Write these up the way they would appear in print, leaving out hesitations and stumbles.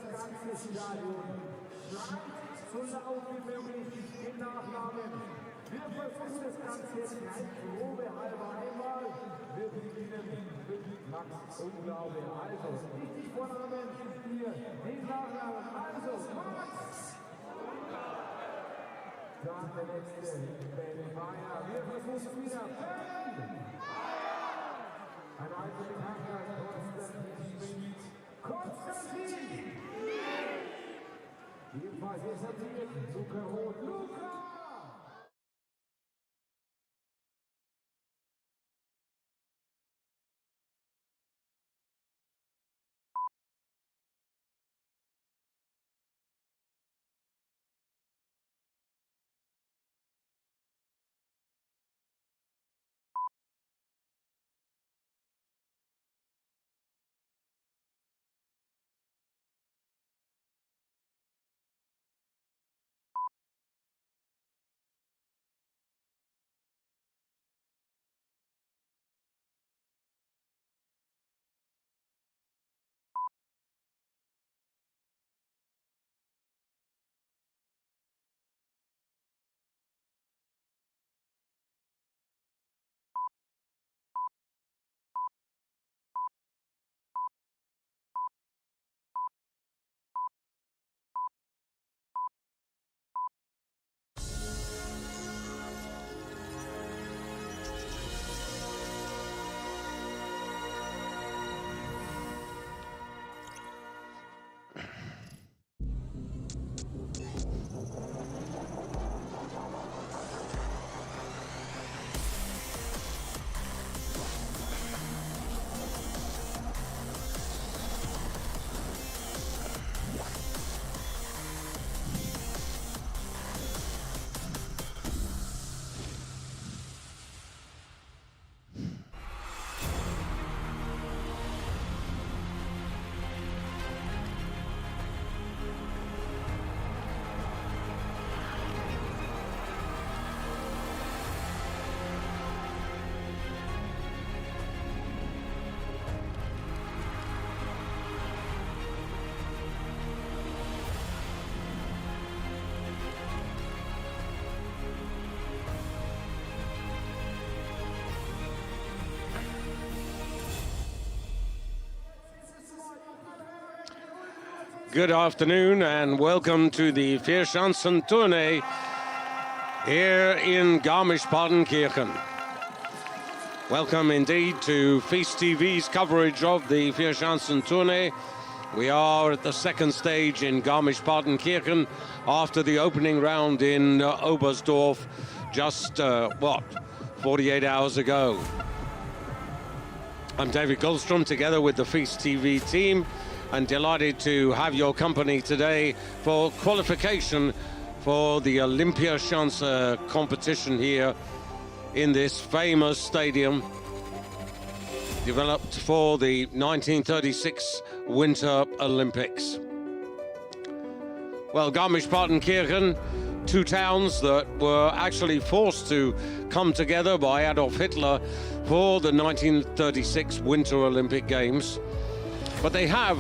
das ganze Stadion schreit so laut wie möglich den Nachnamen. Wir versuchen das Ganze jetzt rein probehalber einmal. Wir beginnen mit Max Unglaube. Also, nicht die Vornamen, hier den Nachnamen. Also, Max! Dann der nächste, Ben Bayer. Wir versuchen wieder. Ben! Ein alter Bekannter, Konstantin! Jedenfalls ist er hier, Zuckerrot, Luca! Good afternoon and welcome to the Viessmann Tourney here in Garmisch-Partenkirchen. Welcome indeed to FIS TV's coverage of the Viessmann Tourney. We are at the second stage in Garmisch-Partenkirchen after the opening round in Oberstdorf just, 48 hours ago. I'm David Goldstrom together with the FIS TV team, and delighted to have your company today for qualification for the Olympiaschanze competition here in this famous stadium developed for the 1936 Winter Olympics. Well, Garmisch-Partenkirchen, two towns that were actually forced to come together by Adolf Hitler for the 1936 Winter Olympic Games. But they have,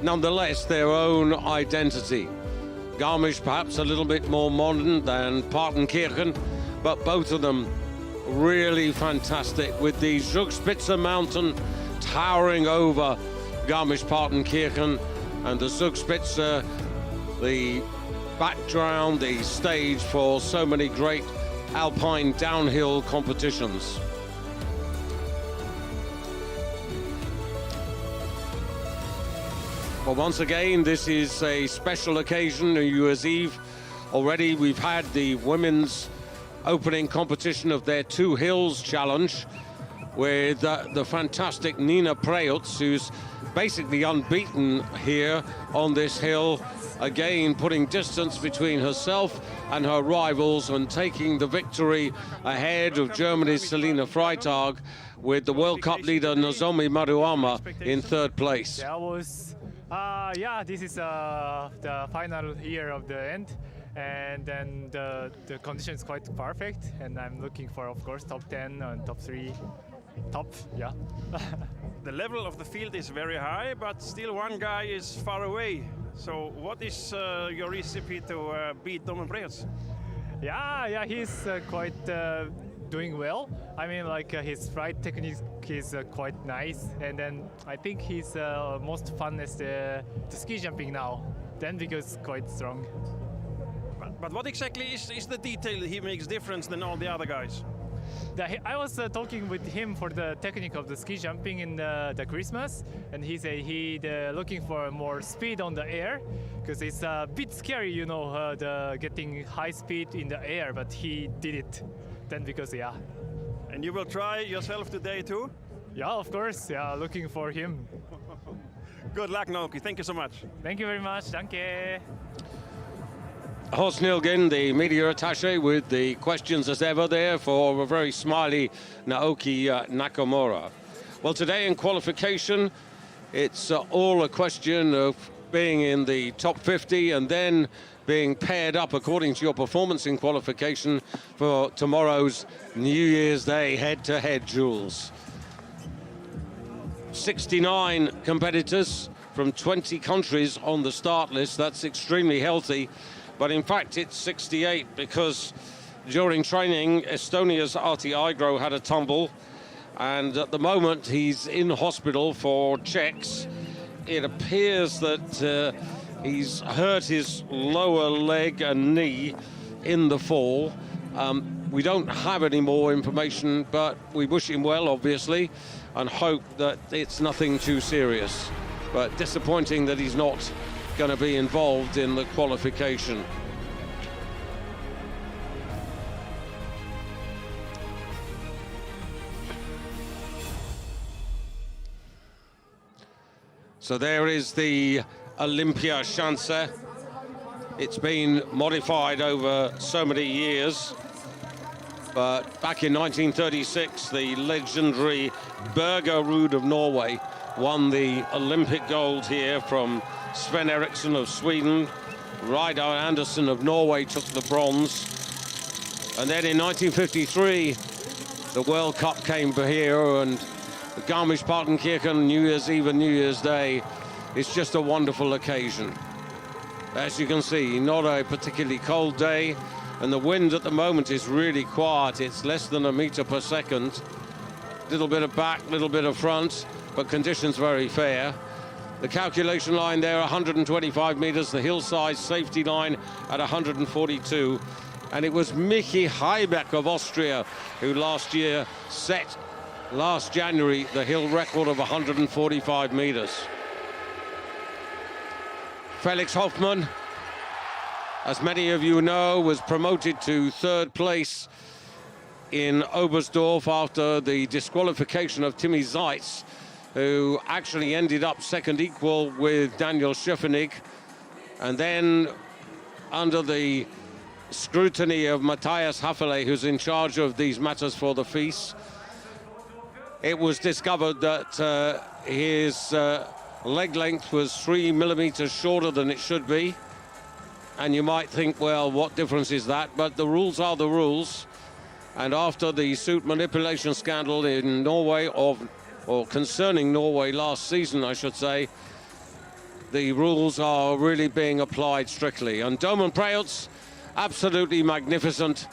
nonetheless, their own identity. Garmisch perhaps a little bit more modern than Partenkirchen, but both of them really fantastic, with the Zugspitze mountain towering over Garmisch-Partenkirchen, and the Zugspitze, the background, the stage for so many great alpine downhill competitions. Well, once again, this is a special occasion, New Year's Eve. Already we've had the women's opening competition of their Two Hills Challenge with the fantastic Nina Preutz, who's basically unbeaten here on this hill, again putting distance between herself and her rivals and taking the victory ahead of Germany's Selina Freitag, with the World Cup leader Nozomi Maruyama in third place. This is the final year of the end, and then the condition is quite perfect, and I'm looking for, of course, top 10 and top 3, top, yeah. the level of the field is very high, but still one guy is far away. So what is your recipe to beat Domen Preutz? Yeah, he's quite doing well. I mean, like his flight technique is quite nice, and then I think he's most fun is the ski jumping now. Then because quite strong. But what exactly is the detail that he makes difference than all the other guys? I was talking with him for the technique of the ski jumping in the Christmas, and he said he looking for more speed on the air, because it's a bit scary, you know, the getting high speed in the air. But he did it. Then because yeah. And you will try yourself today too? Yeah, of course. Yeah, looking for him. Good luck, Naoki. Thank you so much. Thank you very much. Danke. Horst Nilgin, the media attaché, with the questions as ever there for a very smiley Naoki Nakamura. Well, today in qualification, it's all a question of being in the top 50 and then being paired up according to your performance in qualification for tomorrow's New Year's Day head-to-head duels. 69 competitors from 20 countries on the start list. That's extremely healthy. But in fact, it's 68 because during training, Estonia's Arti Aigro had a tumble. And at the moment, he's in hospital for checks. It appears that he's hurt his lower leg and knee in the fall. We don't have any more information, but we wish him well, obviously, and hope that it's nothing too serious. But disappointing that he's not going to be involved in the qualification. So there is the Olympia Schanze. It's been modified over so many years, but back in 1936 the legendary Bergerud of Norway won the Olympic gold here from Sven Eriksson of Sweden. Reidar Andersen of Norway took the bronze. And then in 1953, the World Cup came here, and the Garmisch-Partenkirchen, New Year's Eve and New Year's Day, it's just a wonderful occasion. As you can see, not a particularly cold day, and the wind at the moment is really quiet. It's less than a meter per second. Little bit of back, little bit of front, but conditions very fair. The calculation line there, 125 meters, the hillside safety line at 142. And it was Michi Heibeck of Austria who last year set, last January, the hill record of 145 meters. Felix Hoffmann, as many of you know, was promoted to third place in Oberstdorf after the disqualification of Timmy Zeitz, who actually ended up second equal with Daniel Schöffenig. And then under the scrutiny of Matthias Haffele, who's in charge of these matters for the FIS, it was discovered that his leg length was 3 millimeters shorter than it should be. And you might think, well, what difference is that? But the rules are the rules. And after the suit manipulation scandal in Norway, or concerning Norway last season, I should say, the rules are really being applied strictly. And Domen Preutz, absolutely magnificent,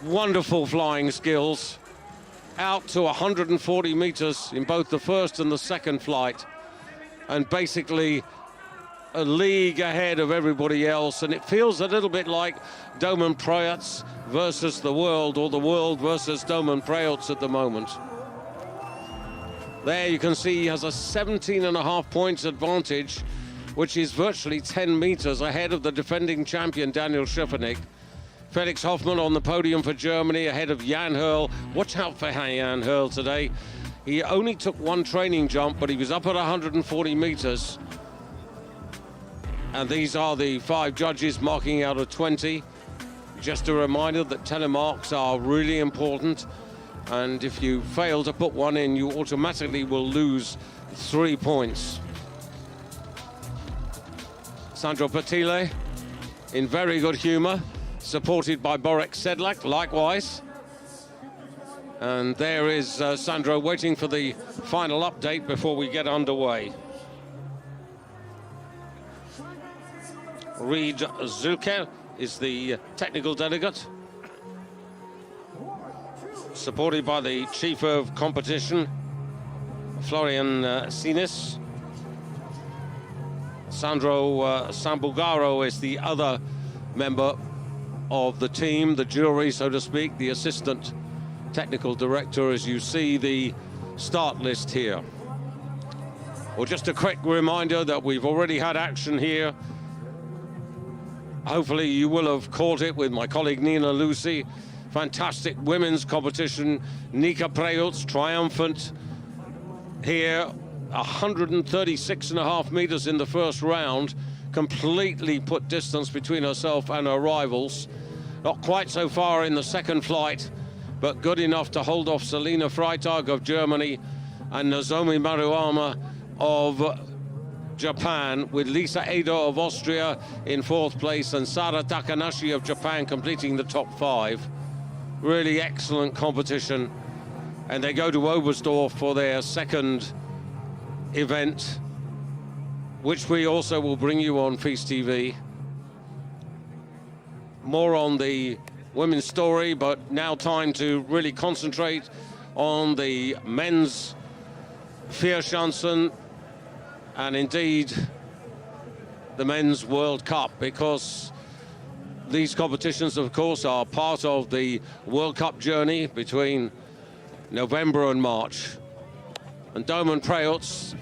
wonderful flying skills, out to 140 meters in both the first and the second flight, and basically a league ahead of everybody else. And it feels a little bit like Domen Preutz versus the world, or the world versus Domen Preutz at the moment. There you can see he has a 17.5 points advantage, which is virtually 10 meters ahead of the defending champion Daniel Schöffenig. Felix Hoffmann on the podium for Germany ahead of Jan Hurl. Watch out for Jan Hurl today. He only took one training jump, but he was up at 140 meters. And these are the 5 judges marking out of 20. Just a reminder that telemarks are really important. And if you fail to put one in, you automatically will lose 3 points. Sandro Pertile in very good humor, supported by Borek Sedlak, likewise. And there is Sandro waiting for the final update before we get underway. Reid Zulke is the technical delegate, supported by the chief of competition, Florian Sinis. Sandro Sambulgaro is the other member of the team, the jury, so to speak, the assistant technical director, as you see the start list here. Well, just a quick reminder that we've already had action here. Hopefully you will have caught it with my colleague Nina Lucy. Fantastic women's competition. Nika Preutz, triumphant here. 136.5 meters in the first round. Completely put distance between herself and her rivals. Not quite so far in the second flight, but good enough to hold off Selina Freitag of Germany and Nozomi Maruyama of Japan, with Lisa Ado of Austria in fourth place and Sara Takanashi of Japan completing the top 5. Really excellent competition. And they go to Oberstdorf for their second event, which we also will bring you on FIS TV. More on the women's story, but now time to really concentrate on the men's Vierschanzen and indeed the men's World Cup, because these competitions, of course, are part of the World Cup journey between November and March. And Domen Preutz,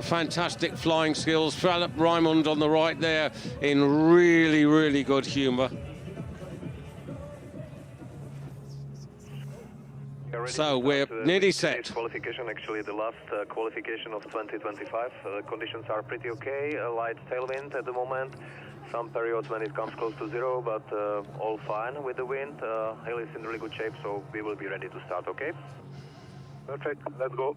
fantastic flying skills. Philip Raimund on the right there in really, really good humor. So we're nearly set. Qualification, actually the last qualification of 2025. Conditions are pretty okay. A light tailwind at the moment. Some periods when it comes close to zero, but all fine with the wind. Hill is in really good shape, so we will be ready to start, okay? Perfect, let's go.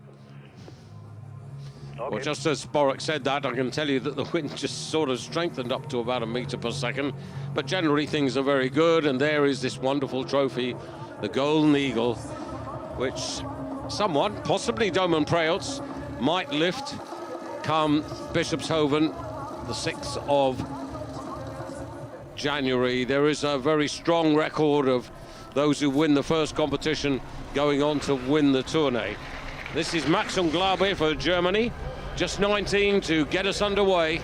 Okay. Well, just as Borek said that, I can tell you that the wind just sort of strengthened up to about 1 meter per second. But generally things are very good, and there is this wonderful trophy, the Golden Eagle, which someone, possibly Domen Preutz, might lift come Bischofshofen, the 6th of January. There is a very strong record of those who win the first competition going on to win the tourney. This is Max Unglaube for Germany, just 19 to get us underway.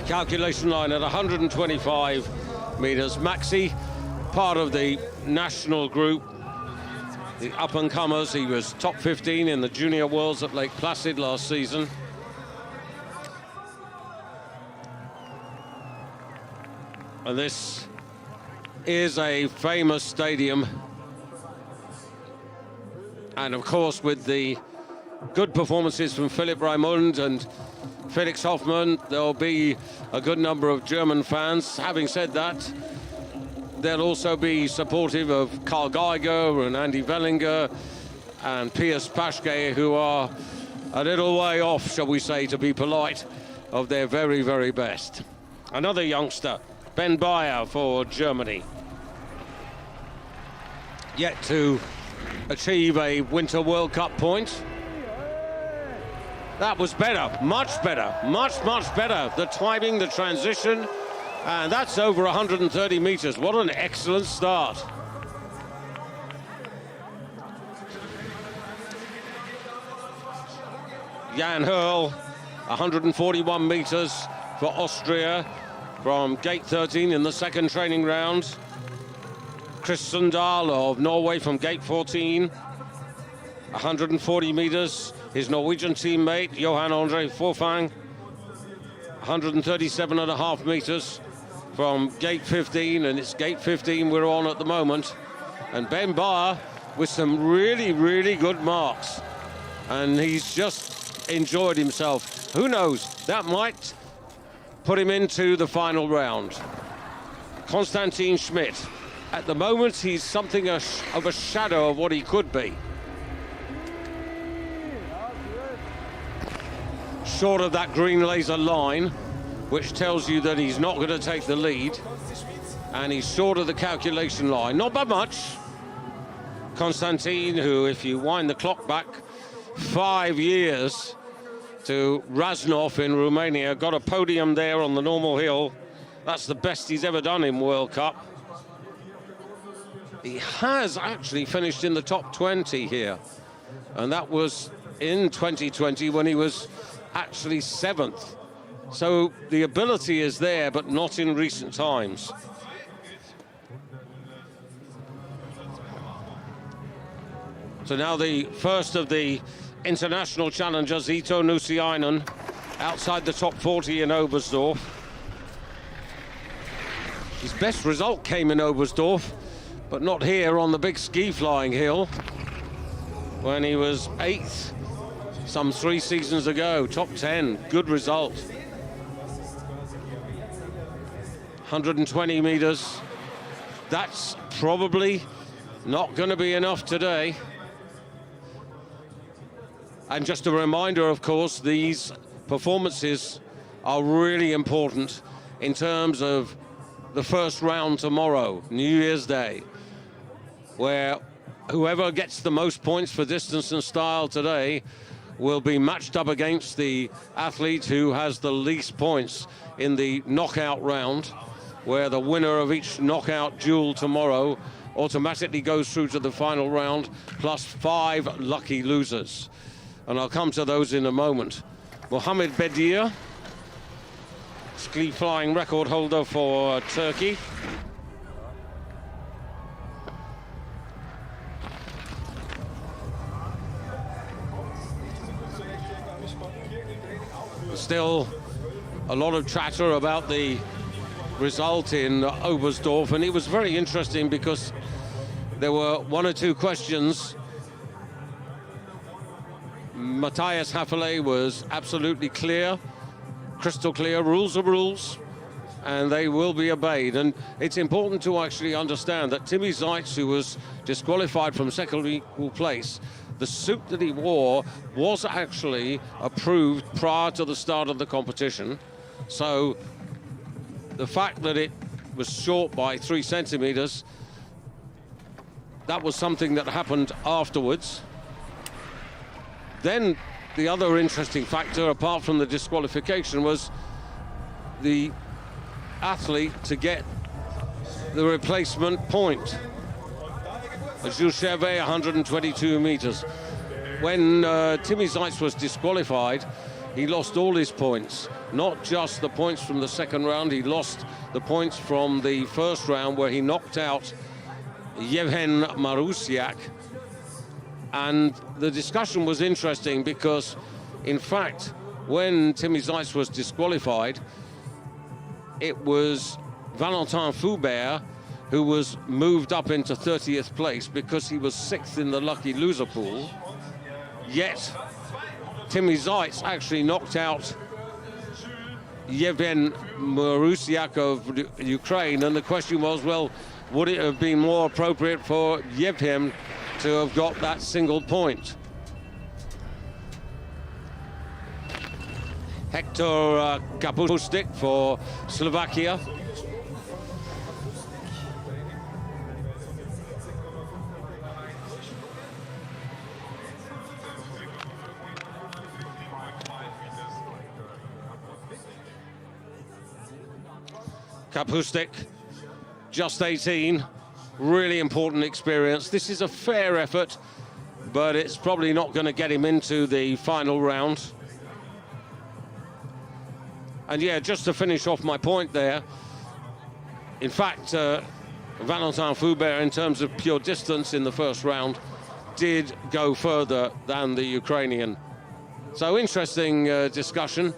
Calculation line at 125 meters. Maxi, part of the national group, the up-and-comers. He was top 15 in the Junior Worlds at Lake Placid last season. And this is a famous stadium. And of course, with the good performances from Philipp Raimund and Felix Hoffmann, there'll be a good number of German fans. Having said that, they'll also be supportive of Karl Geiger and Andy Wellinger and Piers Paschke, who are a little way off, shall we say, to be polite, of their very, very best. Another youngster, Ben Bayer for Germany, yet to achieve a Winter World Cup point. That was better, much better, much, much better. The timing, the transition, and that's over 130 meters. What an excellent start. Jan Hurl, 141 meters for Austria from gate 13 in the second training round. Chris Sundal of Norway from gate 14, 140 meters. His Norwegian teammate, Johan Andre Forfang, 137.5 meters from gate 15, and it's gate 15 we're on at the moment. And Ben Bayer with some really, really good marks. And he's just enjoyed himself. Who knows, that might put him into the final round. Konstantin Schmidt. At the moment, he's something of a shadow of what he could be. Short of that green laser line, which tells you that he's not going to take the lead. And he's short of the calculation line. Not by much. Konstantin, who, if you wind the clock back 5 years to Raznov in Romania, got a podium there on the normal hill. That's the best he's ever done in World Cup. He has actually finished in the top 20 here, and that was in 2020 when he was actually 7th. So the ability is there, but not in recent times. So now the first of the international challengers, Ito Nusiainen, outside the top 40 in Oberstdorf. His best result came in Oberstdorf, but not here on the big ski flying hill, when he was 8th some 3 seasons ago. Top 10, good result. 120 meters. That's probably not going to be enough today. And just a reminder, of course, these performances are really important in terms of the first round tomorrow, New Year's Day, where whoever gets the most points for distance and style today will be matched up against the athlete who has the least points in the knockout round, where the winner of each knockout duel tomorrow automatically goes through to the final round, plus 5 lucky losers. And I'll come to those in a moment. Mohamed Bedir, ski flying record holder for Turkey. Still a lot of chatter about the result in Oberstdorf, and it was very interesting because there were 1 or 2 questions. Matthias Haffele was absolutely clear, crystal clear. Rules are rules, and they will be obeyed. And it's important to actually understand that Timmy Zeitz, who was disqualified from second equal place, the suit that he wore was actually approved prior to the start of the competition. So the fact that it was short by 3 centimeters, that was something that happened afterwards. Then the other interesting factor, apart from the disqualification, was the athlete to get the replacement point. Jules Chervet, 122 meters. When Timmy Zeitz was disqualified, he lost all his points, not just the points from the second round. He lost the points from the first round, where he knocked out Yevhen Marusiak. And the discussion was interesting because, in fact, when Timmy Zeitz was disqualified, it was Valentin Foubert who was moved up into 30th place because he was 6th in the lucky loser pool. Yet Timmy Zeitz actually knocked out Yevhen Marusiak of Ukraine, and the question was, well, would it have been more appropriate for Yevhen to have got that single point? Hector Kapustik for Slovakia. Kapustik, just 18. Really important experience. This is a fair effort, but it's probably not going to get him into the final round. And yeah, just to finish off my point there, in fact, Valentin Foubert, in terms of pure distance in the first round, did go further than the Ukrainian. So interesting discussion.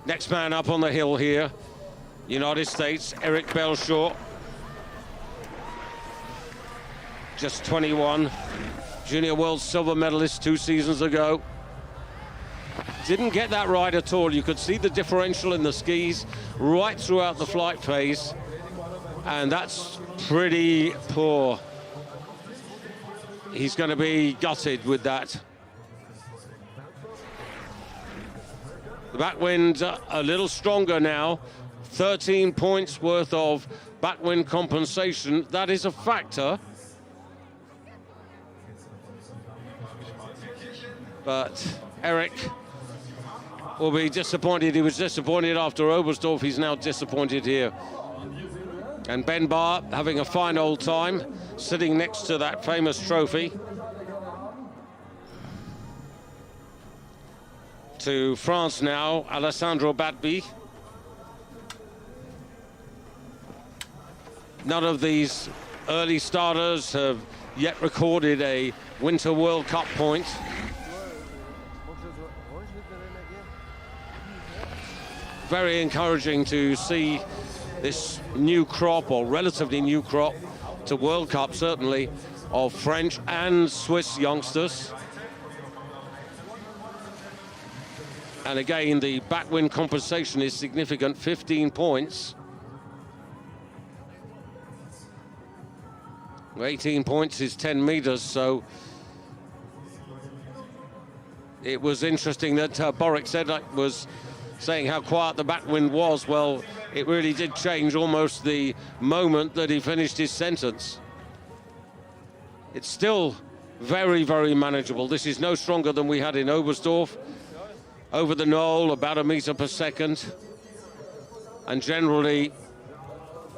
Next man up on the hill here, United States, Eric Belshaw, just 21, junior world silver medalist 2 seasons ago. Didn't get that right at all. You could see the differential in the skis right throughout the flight phase, and that's pretty poor. He's going to be gutted with that. The backwind a little stronger now. 13 points worth of backwind compensation, that is a factor. But Eric will be disappointed. He was disappointed after Oberstdorf. He's now disappointed here. And Ben Barr having a fine old time, sitting next to that famous trophy. To France now, Alessandro Batby. None of these early starters have yet recorded a Winter World Cup point. Very encouraging to see this new crop, or relatively new crop, to World Cup certainly, of French and Swiss youngsters. And again, the backwind compensation is significant, 15 points. 18 points is 10 meters, so it was interesting that Boric said was saying how quiet the backwind was. Well, it really did change almost the moment that he finished his sentence. It's still very, very manageable. This is no stronger than we had in Oberstdorf. Over the knoll, about a meter per second. And generally,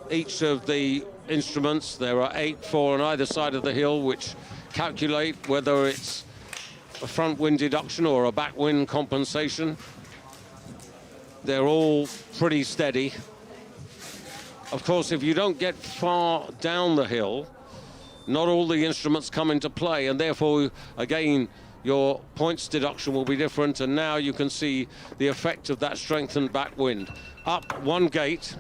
each of the instruments, there are 4 on either side of the hill, which calculate whether it's a front wind deduction or a backwind compensation. They're all pretty steady. Of course, if you don't get far down the hill, not all the instruments come into play, and therefore, again, your points deduction will be different. And now you can see the effect of that strengthened backwind. Up one gate.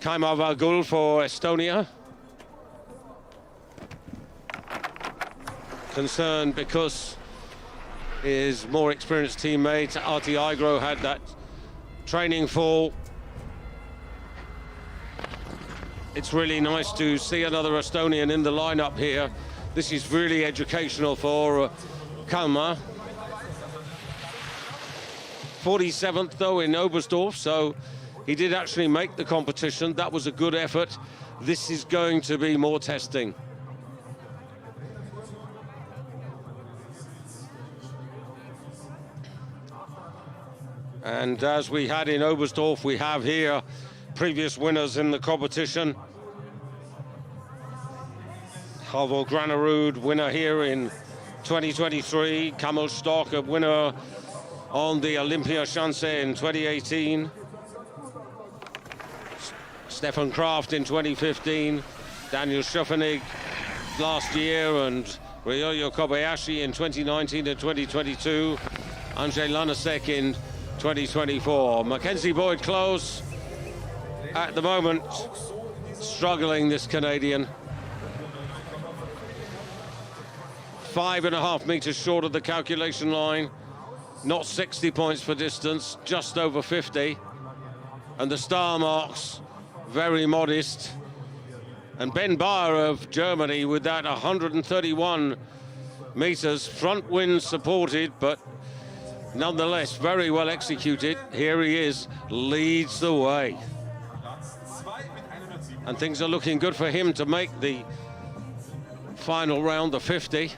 Kaimar Vargul for Estonia. Concerned because his more experienced teammate Arti Aigro had that training fall. It's really nice to see another Estonian in the lineup here. This is really educational for Kalmar. 47th though in Oberstdorf, so he did actually make the competition. That was a good effort. This is going to be more testing. And as we had in Oberstdorf, we have here previous winners in the competition. Halvor Granerud, winner here in 2023. Kamil Stock, a winner on the Olympia Chance in 2018. Stefan Kraft in 2015, Daniel Schöffenig last year, and Ryoyo Kobayashi in 2019 and 2022, Andrzej Lanasek in 2024. Mackenzie Boyd-Close, at the moment, struggling, this Canadian. 5.5 meters short of the calculation line, not 60 points for distance, just over 50. And the star marks, very modest. And Ben Bayer of Germany with that 131 meters, front wind supported, but nonetheless very well executed. Here he is, leads the way. And things are looking good for him to make the final round, the 50.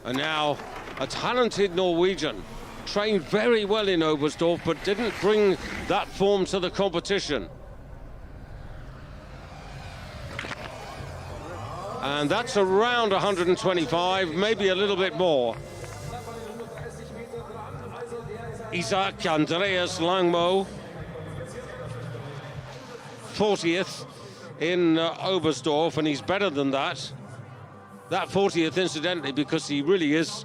And now a talented Norwegian, trained very well in Oberstdorf, but didn't bring that form to the competition. And that's around 125, maybe a little bit more. Isaac Andreas Langmo, 40th in Oberstdorf, and he's better than that. That 40th, incidentally, because he really is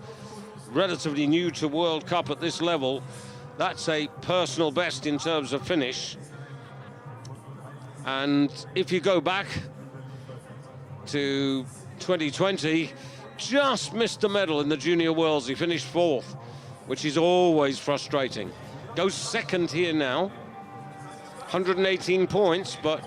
relatively new to World Cup at this level. That's a personal best in terms of finish. And if you go back to 2020, just missed a medal in the Junior Worlds. He finished 4th, which is always frustrating. Goes 2nd here now, 118 points, but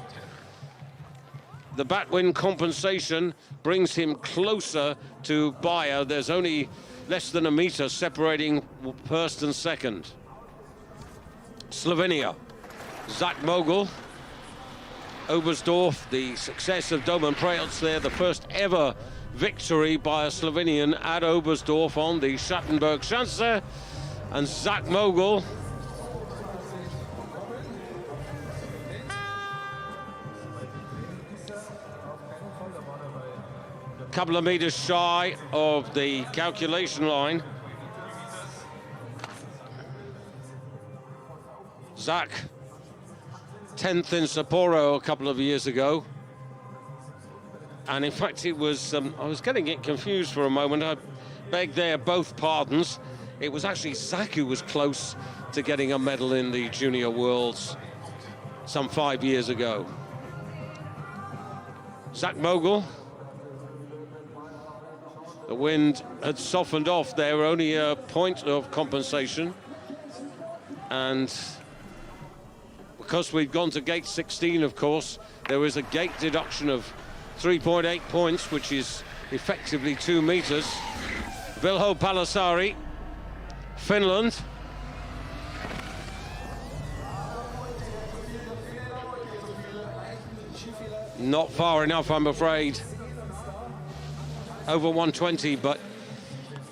the bat-win compensation brings him closer to Bayer. There's only less than a meter separating 1st and 2nd. Slovenia, Zach Mogul, Oberstdorf, the success of Domen Prejelc there, the first ever victory by a Slovenian at Oberstdorf on the Schattenberg Schanze. And Zach Mogul a couple of meters shy of the calculation line. Zach, 10th in Sapporo a couple of years ago. And in fact, it was, I was getting it confused for a moment. I beg their both pardons. It was actually Zach who was close to getting a medal in the Junior Worlds some 5 years ago. Zach Mogul. The wind had softened off there, only a point of compensation. And because we've gone to gate 16, of course, there is a gate deduction of 3.8 points, which is effectively 2 meters. Vilho Palasari, Finland. Not far enough, I'm afraid. Over 120, but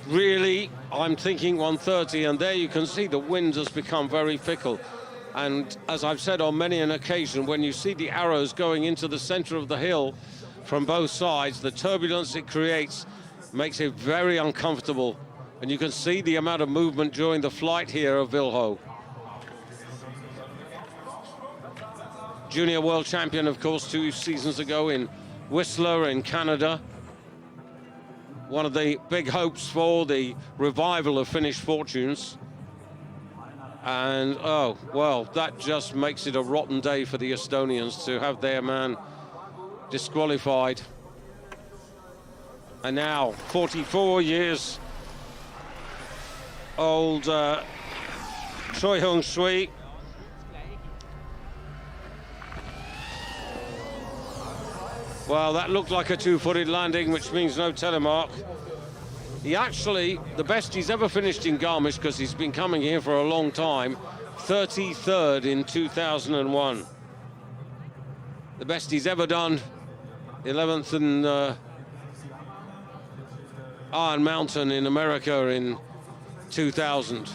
really, I'm thinking 130, and there you can see the wind has become very fickle. And as I've said on many an occasion, when you see the arrows going into the center of the hill from both sides, the turbulence it creates makes it very uncomfortable. And you can see the amount of movement during the flight here of Vilho. Junior world champion, of course, 2 seasons ago in Whistler in Canada. One of the big hopes for the revival of Finnish fortunes. And, oh, well, that just makes it a rotten day for the Estonians to have their man disqualified. And now, 44 years old Choi Hung Sui. Well, that looked like a 2-footed landing, which means no telemark. He actually, the best he's ever finished in Garmisch, because he's been coming here for a long time, 33rd in 2001. The best he's ever done, 11th in Iron Mountain in America in 2000.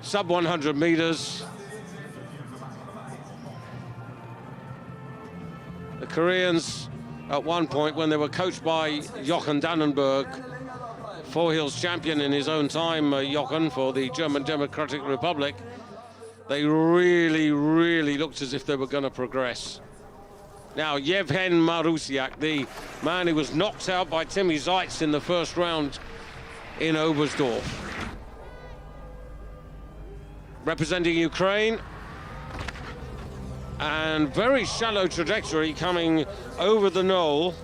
Sub 100 meters. The Koreans, at one point, when they were coached by Jochen Dannenberg, Four Hills champion in his own time, Jochen, for the German Democratic Republic, they really, really looked as if they were going to progress. Now, Yevhen Marusiak, the man who was knocked out by Timmy Zeitz in the first round in Oberstdorf. Representing Ukraine. And very shallow trajectory coming over the knoll.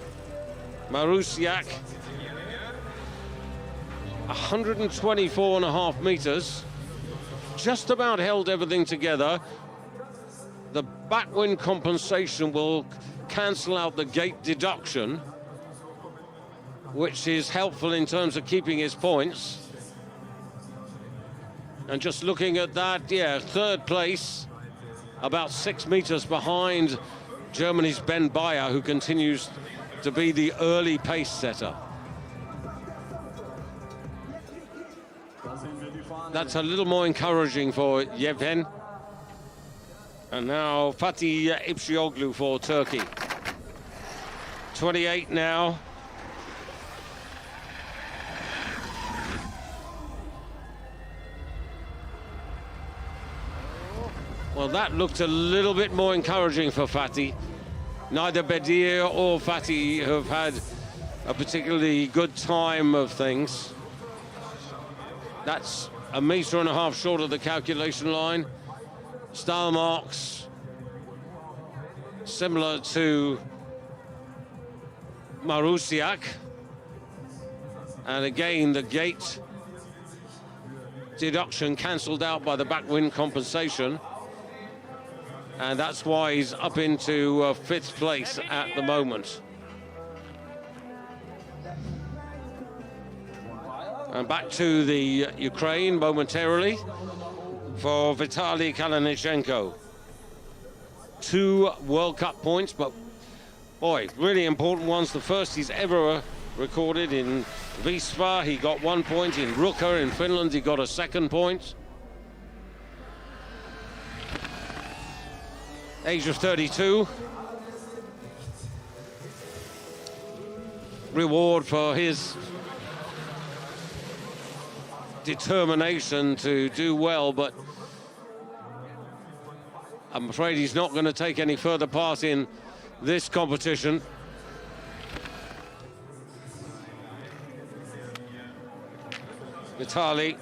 Marusiak, 124.5 meters. Just about held everything together. The backwind compensation will cancel out the gate deduction, which is helpful in terms of keeping his points. And just looking at that, yeah, 3rd place, about 6 meters behind Germany's Ben Bayer, who continues to be the early pace setter. That's a little more encouraging for Yevhen. And now Fatih Ipşioglu for Turkey. 28 now. Well, that looked a little bit more encouraging for Fatih. Neither Bedir or Fatih have had a particularly good time of things. That's 1.5 meters short of the calculation line. Style marks similar to Marusiak. And again, the gate deduction cancelled out by the backwind compensation. And that's why he's up into 5th place at the moment. And back to the Ukraine momentarily for Vitaly Kalinichenko. 2 World Cup points, but boy, really important ones. The first he's ever recorded in Viessmann. He got 1 point. In Ruka in Finland, he got a 2nd point. Age of 32. Reward for his determination to do well, but I'm afraid he's not going to take any further part in this competition. Vitaly.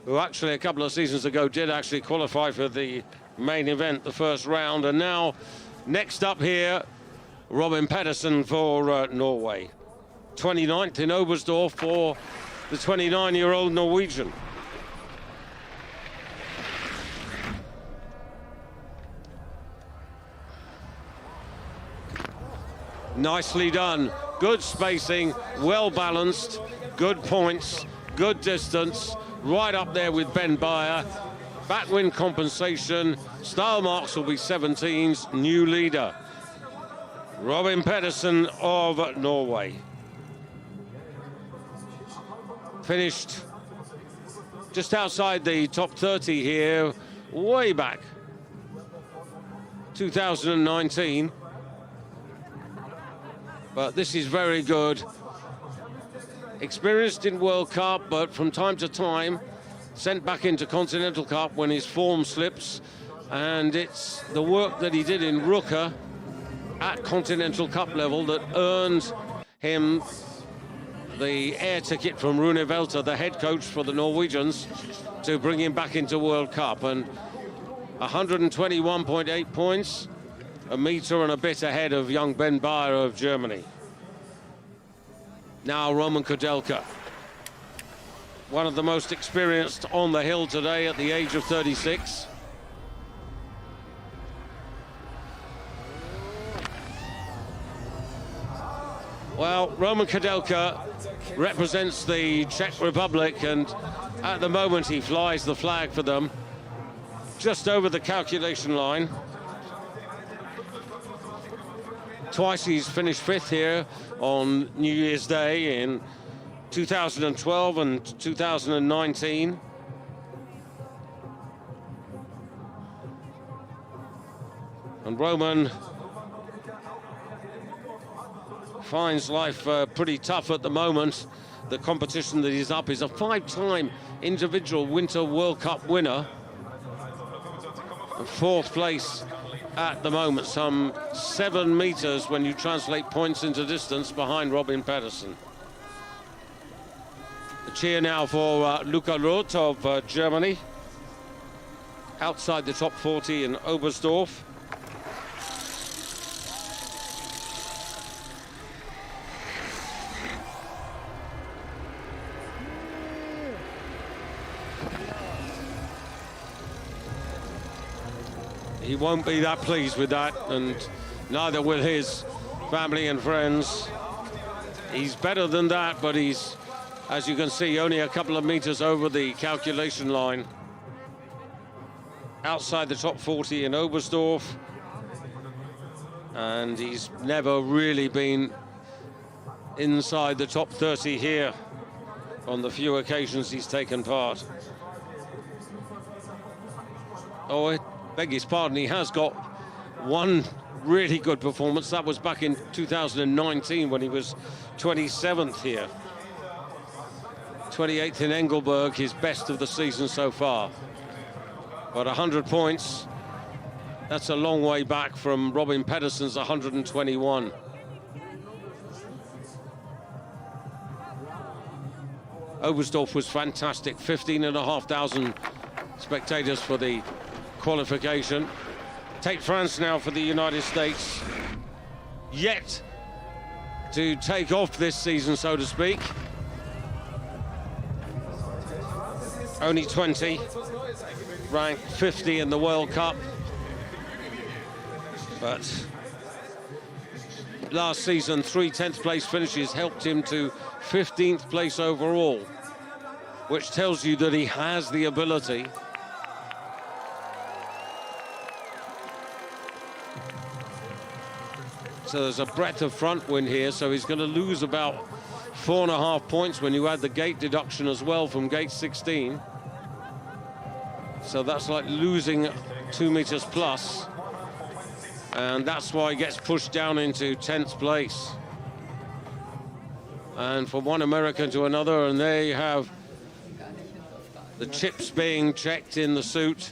Who actually a couple of seasons ago did actually qualify for the main event, the first round. And now, next up here, Robin Pedersen for Norway. 29th in Oberstdorf for the 29-year-old Norwegian. Nicely done. Good spacing, well balanced, good points, good distance. Right up there with Ben Beyer. Backwind compensation. Style marks will be 17's new leader. Robin Pedersen of Norway. Finished just outside the top 30 here, way back. 2019. But this is very good. Experienced in World Cup, but from time to time sent back into Continental Cup when his form slips. And it's the work that he did in Ruka at Continental Cup level that earned him the air ticket from Rune Velter, the head coach for the Norwegians, to bring him back into World Cup. And 121.8 points, a meter and a bit ahead of young Ben Beyer of Germany. Now Roman Kudelka, one of the most experienced on the hill today at the age of 36. Well, Roman Kudelka represents the Czech Republic, and at the moment he flies the flag for them just over the calculation line. Twice he's finished 5th here on New Year's Day in 2012 and 2019. And Roman finds life pretty tough at the moment. The competition that he's up is a 5-time individual Winter World Cup winner. And 4th place at the moment, some 7 meters when you translate points into distance behind Robin Pedersen. A cheer now for Luca Roth of Germany, outside the top 40 in Oberstdorf. He won't be that pleased with that, and neither will his family and friends. He's better than that, but he's, as you can see, only a couple of meters over the calculation line. Outside the top 40 in Oberstdorf. And he's never really been inside the top 30 here on the few occasions he's taken part. Oh, I beg his pardon, he has got one really good performance. That was back in 2019 when he was 27th here. 28th in Engelberg, his best of the season so far. But 100 points, that's a long way back from Robin Pedersen's 121. Oberstdorf was fantastic. 15,500 spectators for the qualification. Take France now for the United States. Yet to take off this season, so to speak. Only 20, ranked 50 in the World Cup. But last season, 3 10th place finishes helped him to 15th place overall, which tells you that he has the ability. So there's a breadth of front wind here, so he's going to lose about 4.5 points when you add the gate deduction as well from gate 16. So that's like losing 2 meters plus. And that's why he gets pushed down into 10th place. And from one American to another, and there you have the chips being checked in the suit,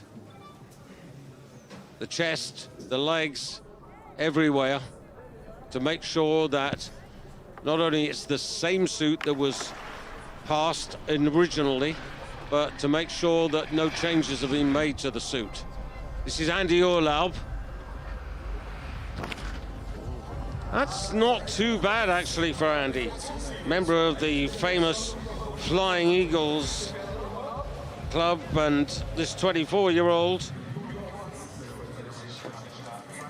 the chest, the legs, everywhere, to make sure that not only it's the same suit that was passed originally, but to make sure that no changes have been made to the suit. This is Andy Urlaub. That's not too bad, actually, for Andy. Member of the famous Flying Eagles club, and this 24-year-old,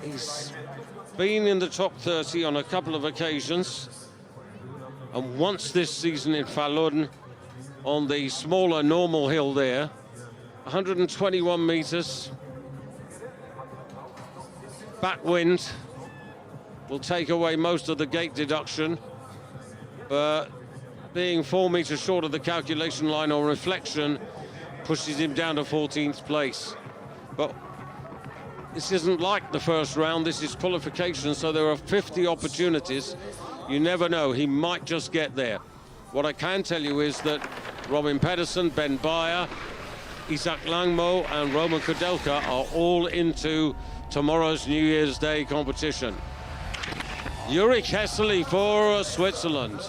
he's been in the top 30 on a couple of occasions, and once this season in Falun on the smaller normal hill there, 121 meters. Backwind will take away most of the gate deduction, but being 4 meters short of the calculation line on reflection pushes him down to 14th place. But this isn't like the first round, this is qualification, so there are 50 opportunities. You never know, he might just get there. What I can tell you is that Robin Pedersen, Ben Bayer, Isaac Langmo and Roman Kudelka are all into tomorrow's New Year's Day competition. Yuri Kessely for Switzerland.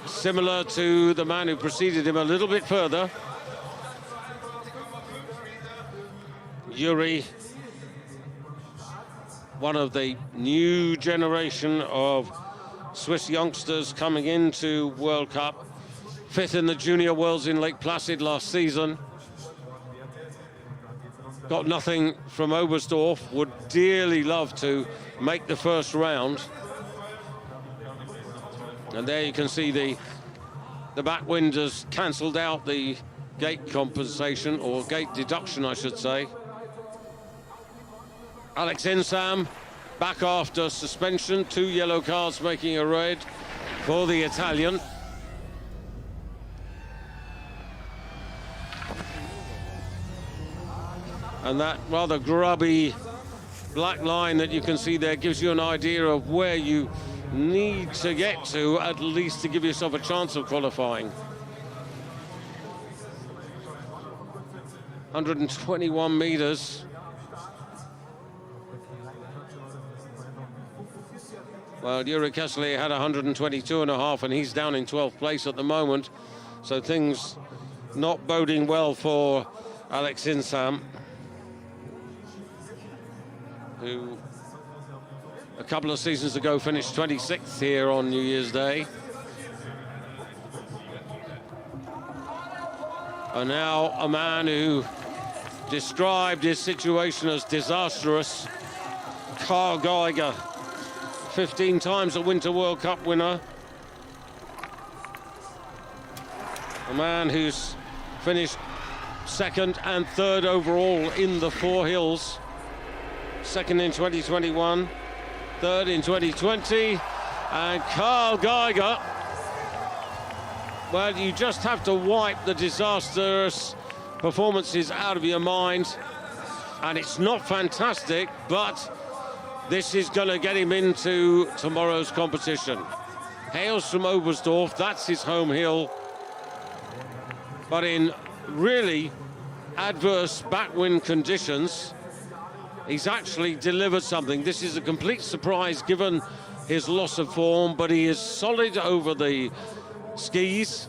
Similar to the man who preceded him a little bit further. Yuri, one of the new generation of Swiss youngsters coming into World Cup. 5th in the Junior Worlds in Lake Placid last season. Got nothing from Oberstdorf, would dearly love to make the first round. And there you can see the backwind has cancelled out the gate compensation, or gate deduction, I should say. Alex Insam back after suspension, 2 yellow cards making a red for the Italian. And that rather grubby black line that you can see there gives you an idea of where you need to get to, at least to give yourself a chance of qualifying. 121 meters. Well, Yuri Kessler had 122.5, and he's down in 12th place at the moment. So things not boding well for Alex Insam, who a couple of seasons ago finished 26th here on New Year's Day. And now a man who described his situation as disastrous, Karl Geiger, 15 times a Winter World Cup winner. A man who's finished 2nd and 3rd overall in the 4 hills. 2nd in 2021, 3rd in 2020, and Karl Geiger, well, you just have to wipe the disastrous performances out of your mind, and it's not fantastic, but this is going to get him into tomorrow's competition. Hails from Oberstdorf, that's his home hill, but in really adverse backwind conditions, he's actually delivered something. This is a complete surprise given his loss of form, but he is solid over the skis,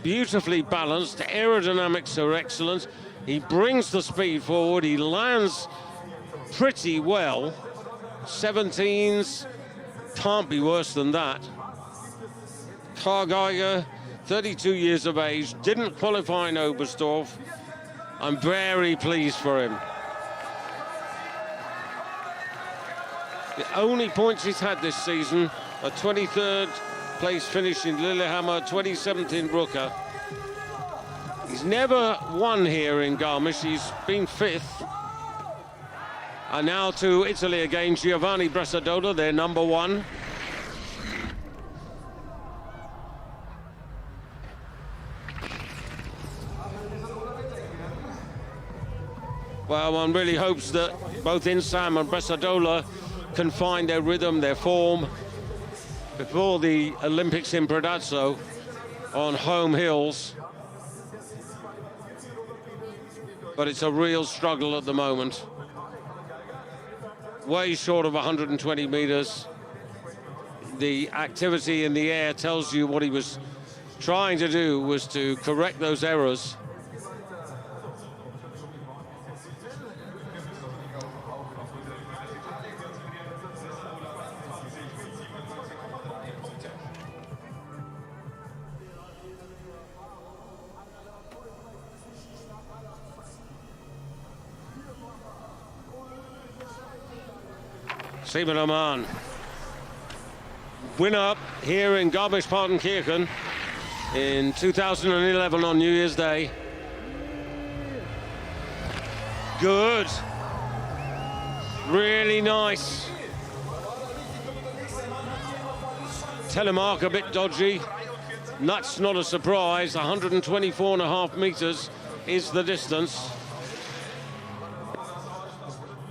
beautifully balanced, aerodynamics are excellent. He brings the speed forward, he lands pretty well. 17s, can't be worse than that. Karl Geiger, 32 years of age, didn't qualify in Oberstdorf. I'm very pleased for him. The only points he's had this season, a 23rd place finish in Lillehammer, 27th in Brugge. He's never won here in Garmisch, he's been 5th. And now to Italy again, Giovanni Bressadola, their number 1. Well, one really hopes that both Insam and Bressadola can find their rhythm, their form, before the Olympics in Predazzo on home hills. But it's a real struggle at the moment. Way short of 120 meters. The activity in the air tells you what he was trying to do was to correct those errors. Simon Oman, winner here in Garmisch-Partenkirchen in 2011 on New Year's Day. Good, really nice. Telemark a bit dodgy, that's not a surprise. 124.5 meters is the distance.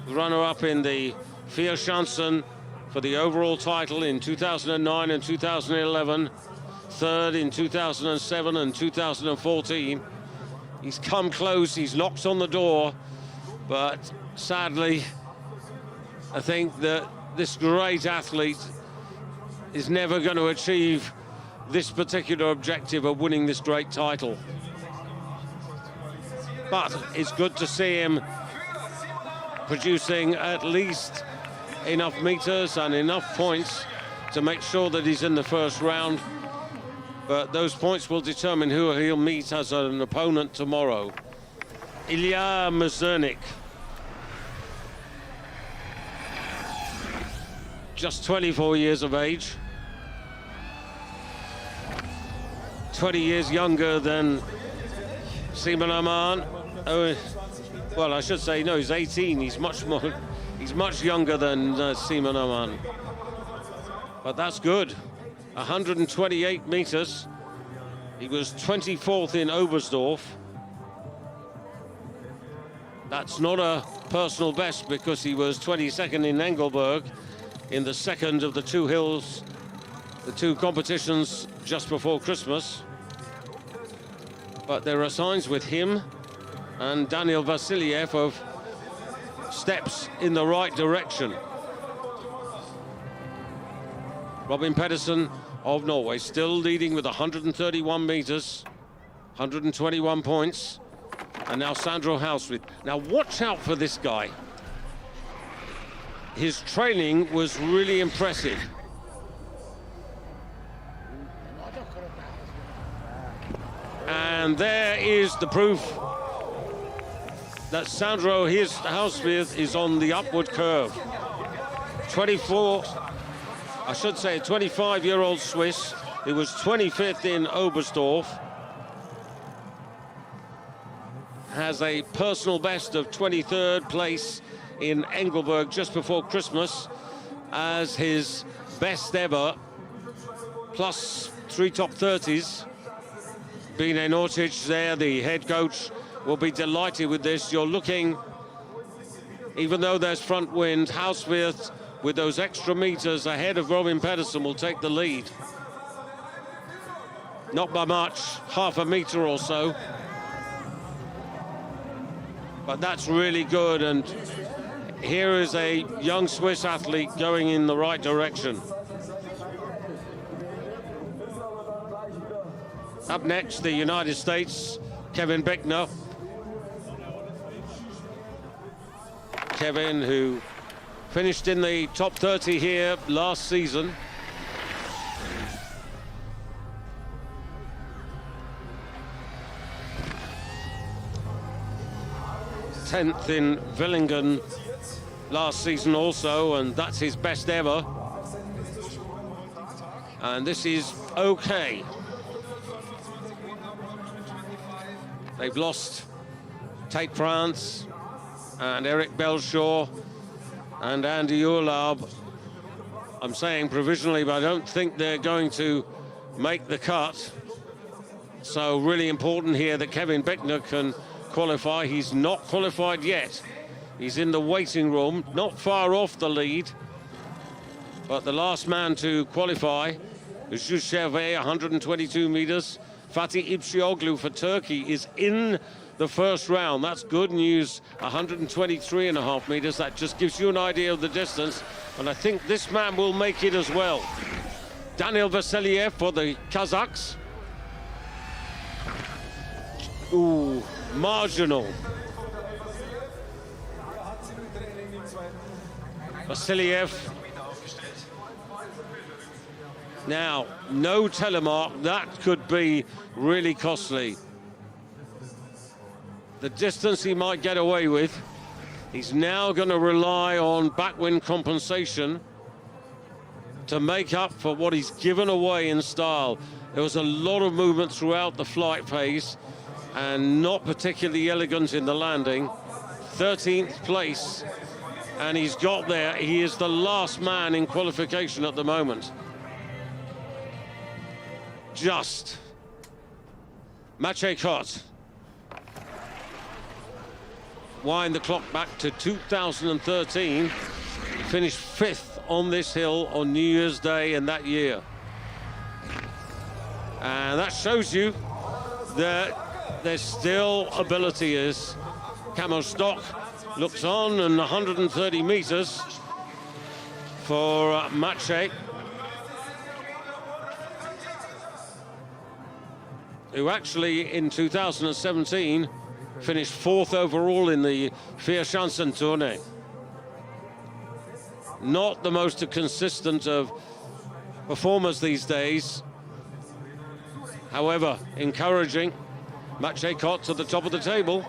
Runner-up in the Vierschanzen for the overall title in 2009 and 2011, 3rd in 2007 and 2014. He's come close, he's knocked on the door, but sadly, I think that this great athlete is never going to achieve this particular objective of winning this great title. But it's good to see him producing at least enough meters and enough points to make sure that he's in the first round. But those points will determine who he'll meet as an opponent tomorrow. Ilya Mazurnik, just 24 years of age, 20 years younger than Simon Oman. Well, I should say, no, he's 18. He's much younger than Simon Oman. But that's good. 128 meters. He was 24th in Oberstdorf. That's not a personal best because he was 22nd in Engelberg in the second of the two hills, the two competitions just before Christmas. But there are signs with him and Daniel Vasiliev of steps in the right direction. Robin Pedersen of Norway still leading with 131 meters, 121 points. And now Sandro Hauswirth. Now watch out for this guy. His training was really impressive. And there is the proof that Sandro Hauswirth is on the upward curve. 25-year-old Swiss. He was 25th in Oberstdorf. Has a personal best of 23rd place in Engelberg just before Christmas as his best ever, plus 3 top 30s. Bine Nortic there, the head coach, will be delighted with this. You're looking, even though there's front wind, Hauswirth with those extra meters ahead of Robin Pedersen will take the lead. Not by much, half a meter or so. But that's really good, and here is a young Swiss athlete going in the right direction. Up next, the United States, Kevin Bickner. Kevin, who finished in the top 30 here last season. Tenth in Villingen last season also, and that's his best ever. And this is okay. They've lost Tate France and Eric Belshaw and Andy Urlaub. I'm saying provisionally, but I don't think they're going to make the cut. So really important here that Kevin Bickner can qualify. He's not qualified yet. He's in the waiting room, not far off the lead. But the last man to qualify is Juscherve, 122 meters. Fatih İpşioglu for Turkey is in the first round. That's good news, 123.5 meters. That just gives you an idea of the distance. And I think this man will make it as well. Daniel Vasiliev for the Kazakhs. Ooh, marginal. Vasiliev. Now, no telemark, that could be really costly. The distance he might get away with. He's now going to rely on backwind compensation to make up for what he's given away in style. There was a lot of movement throughout the flight phase and not particularly elegant in the landing. 13th place, and he's got there. He is the last man in qualification at the moment. Just. Maciej Kot. Wind the clock back to 2013. Finished 5th on this hill on New Year's Day in that year. And that shows you that there's still ability as Camo Stock looks on, and 130 meters for Maciej, who actually in 2017 finished 4th overall in the Vierschanzen tourney. Not the most consistent of performers these days. However, encouraging. Maciej Kot to the top of the table.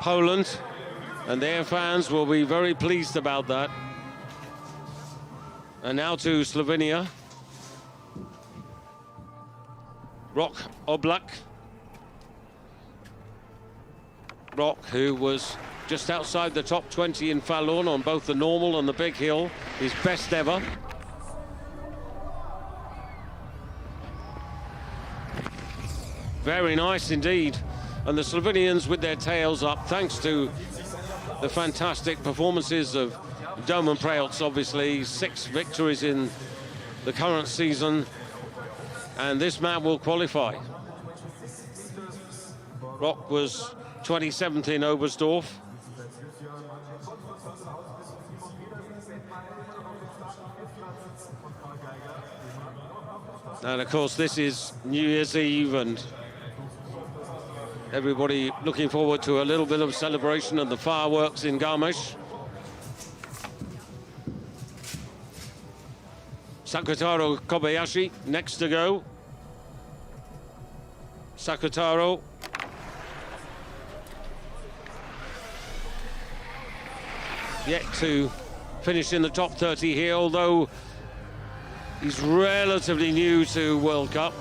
Poland and their fans will be very pleased about that. And now to Slovenia. Rok Oblak. Rok, who was just outside the top 20 in Falun on both the normal and the big hill, his best ever. Very nice indeed. And the Slovenians with their tails up, thanks to the fantastic performances of Domen Prejelc, obviously. 6 victories in the current season. And this man will qualify. Rok was 27th in Oberstdorf. And of course, this is New Year's Eve, and everybody looking forward to a little bit of celebration and the fireworks in Garmisch. Sakutaro Kobayashi next to go. Sakutaro. Yet to finish in the top 30 here, although he's relatively new to World Cup.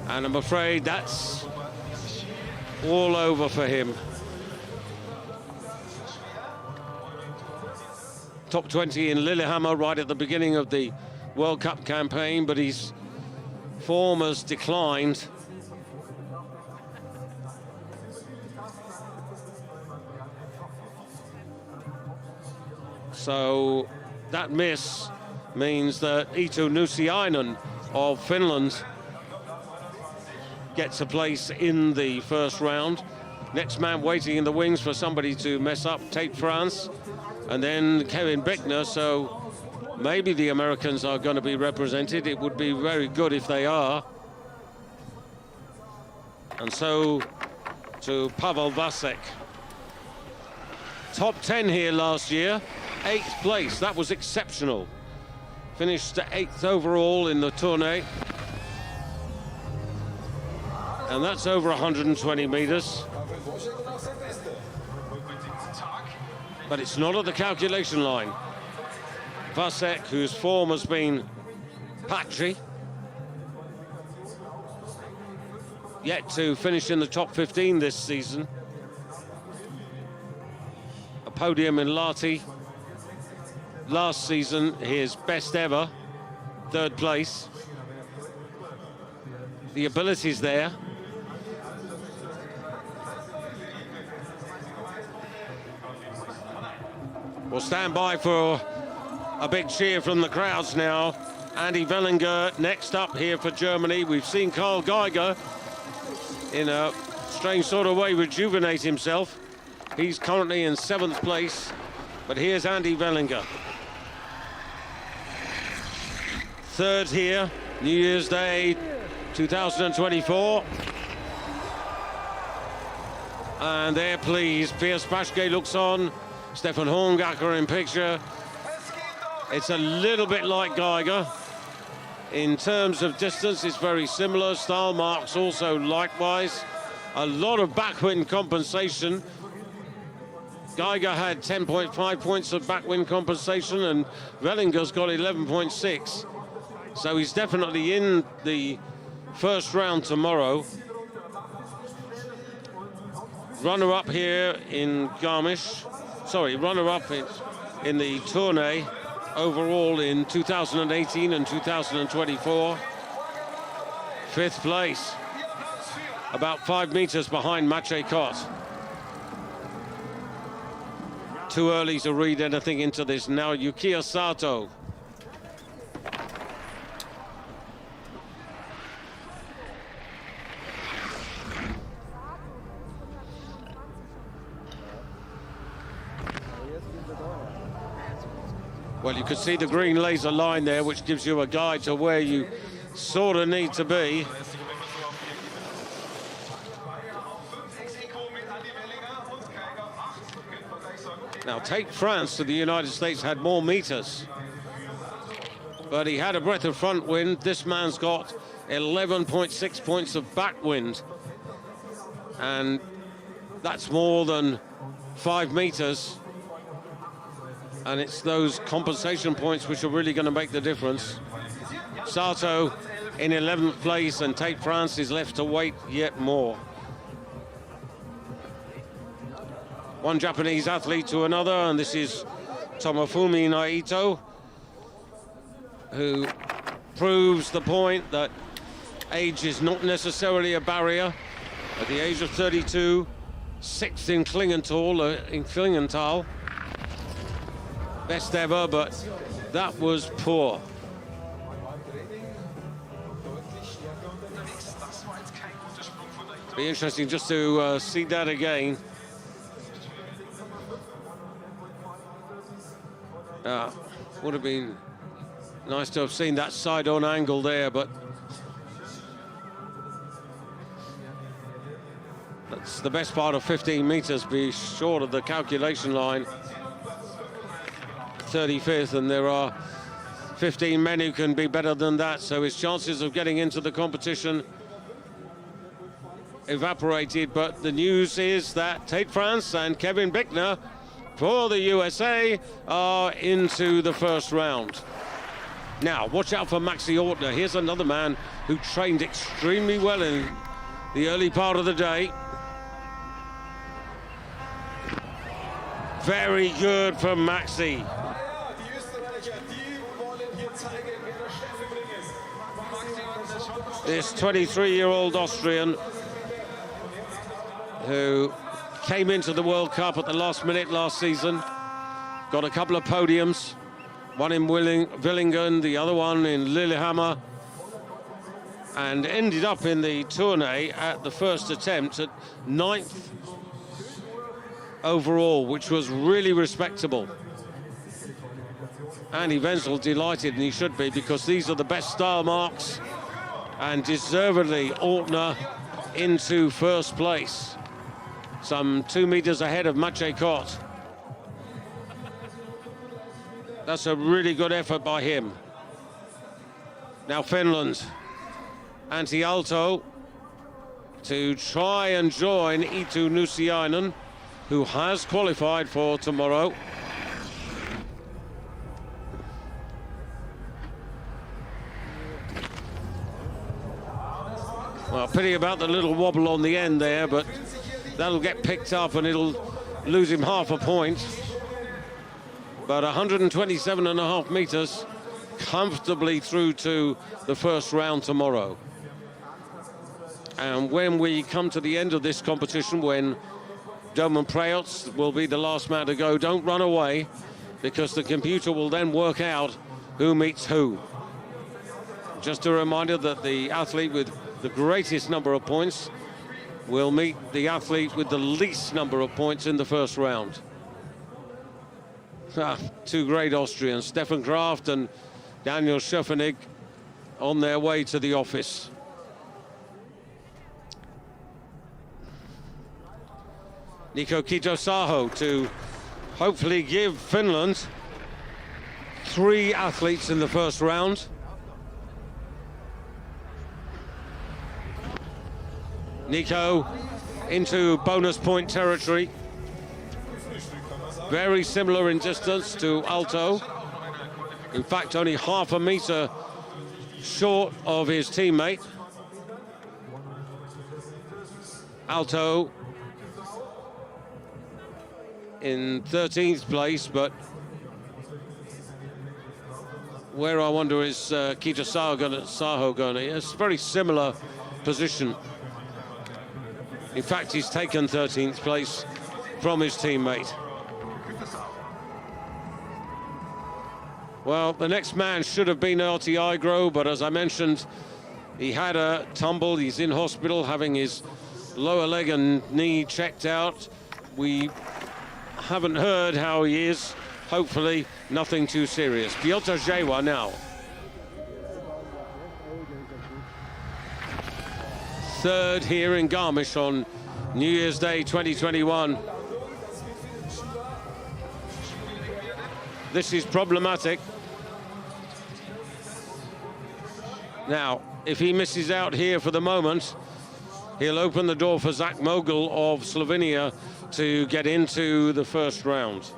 And I'm afraid that's all over for him. Top 20 in Lillehammer right at the beginning of the World Cup campaign, but his form has declined. So that miss means that Eetu Nusiainen of Finland gets a place in the first round. Next man waiting in the wings for somebody to mess up, Tate France, and then Kevin Bickner. So maybe the Americans are going to be represented. It would be very good if they are. And so to Pavel Vasek. Top 10 here last year, 8th place. That was exceptional. Finished 8th overall in the tournée. And that's over 120 meters. But it's not at the calculation line. Vasek, whose form has been patchy, yet to finish in the top 15 this season. A podium in Lahti last season, his best ever, 3rd place. The ability's there. We'll stand by for a big cheer from the crowds now. Andy Wellinger next up here for Germany. We've seen Karl Geiger in a strange sort of way rejuvenate himself. He's currently in 7th place, but here's Andy Wellinger. 3rd here, New Year's Day 2024. And there, please, Piers Paschke looks on. Stefan Horngacker in picture. It's a little bit like Geiger. In terms of distance, it's very similar. Style marks also likewise. A lot of backwind compensation. Geiger had 10.5 points of backwind compensation, and Wellinger's got 11.6. So he's definitely in the first round tomorrow. Runner-up here in Garmisch. Sorry, runner-up in the tournée overall in 2018 and 2024. 5th place, about 5 meters behind Maciej Kot. Too early to read anything into this now. Yukiya Sato. Well, you can see the green laser line there, which gives you a guide to where you sort of need to be. Now, Tate France to the United States had more meters, but he had a breath of front wind. This man's got 11.6 points of backwind, and that's more than 5 meters. And it's those compensation points which are really going to make the difference. Sato in 11th place, and Tate France is left to wait yet more. One Japanese athlete to another, and this is Tomofumi Naito, who proves the point that age is not necessarily a barrier. At the age of 32, 6th in Klingenthal. Best ever, but that was poor. Be interesting just to see that again. Would have been nice to have seen that side-on angle there, but that's the best part of 15 meters, be short of the calculation line. 35th, and there are 15 men who can be better than that, so his chances of getting into the competition evaporated. But the news is that Tate France and Kevin Bickner for the USA are into the first round. Now, watch out for Maxi Ortner. Here's another man who trained extremely well in the early part of the day. Very good from Maxi. This 23-year-old Austrian who came into the World Cup at the last minute last season, got a couple of podiums, one in Villingen, the other one in Lillehammer, and ended up in the tournée at the first attempt at 9th overall, which was really respectable. Andy Wenzel delighted, and he should be, because these are the best style marks, and deservedly Ortner into first place, some 2 meters ahead of Maciej Kot. That's a really good effort by him. Now Finland, Antti Aalto, to try and join Eetu Nusiainen, who has qualified for tomorrow. Well, pity about the little wobble on the end there, but that'll get picked up and it'll lose him half a point. But 127.5 meters, comfortably through to the first round tomorrow. And when we come to the end of this competition, when Domen Preots will be the last man to go, don't run away, because the computer will then work out who meets who. Just a reminder that the athlete with the greatest number of points will meet the athlete with the least number of points in the first round. Two great Austrians, Stefan Kraft and Daniel Schöffenig, on their way to the office. Nico Kitosaho to hopefully give Finland 3 athletes in the first round. Nico into bonus point territory. Very similar in distance to Aalto. In fact, only half a meter short of his teammate. Aalto in 13th place, but where I wonder is Kitosaho going to? It's a very similar position. In fact, he's taken 13th place from his teammate. Well, the next man should have been Artie Igro, but as I mentioned, he had a tumble. He's in hospital having his lower leg and knee checked out. We haven't heard how he is. Hopefully, nothing too serious. Piotr Zhewa now. Third here in Garmisch on New Year's Day 2021. This is problematic. Now, if he misses out here for the moment, he'll open the door for Zach Mogul of Slovenia to get into the first round.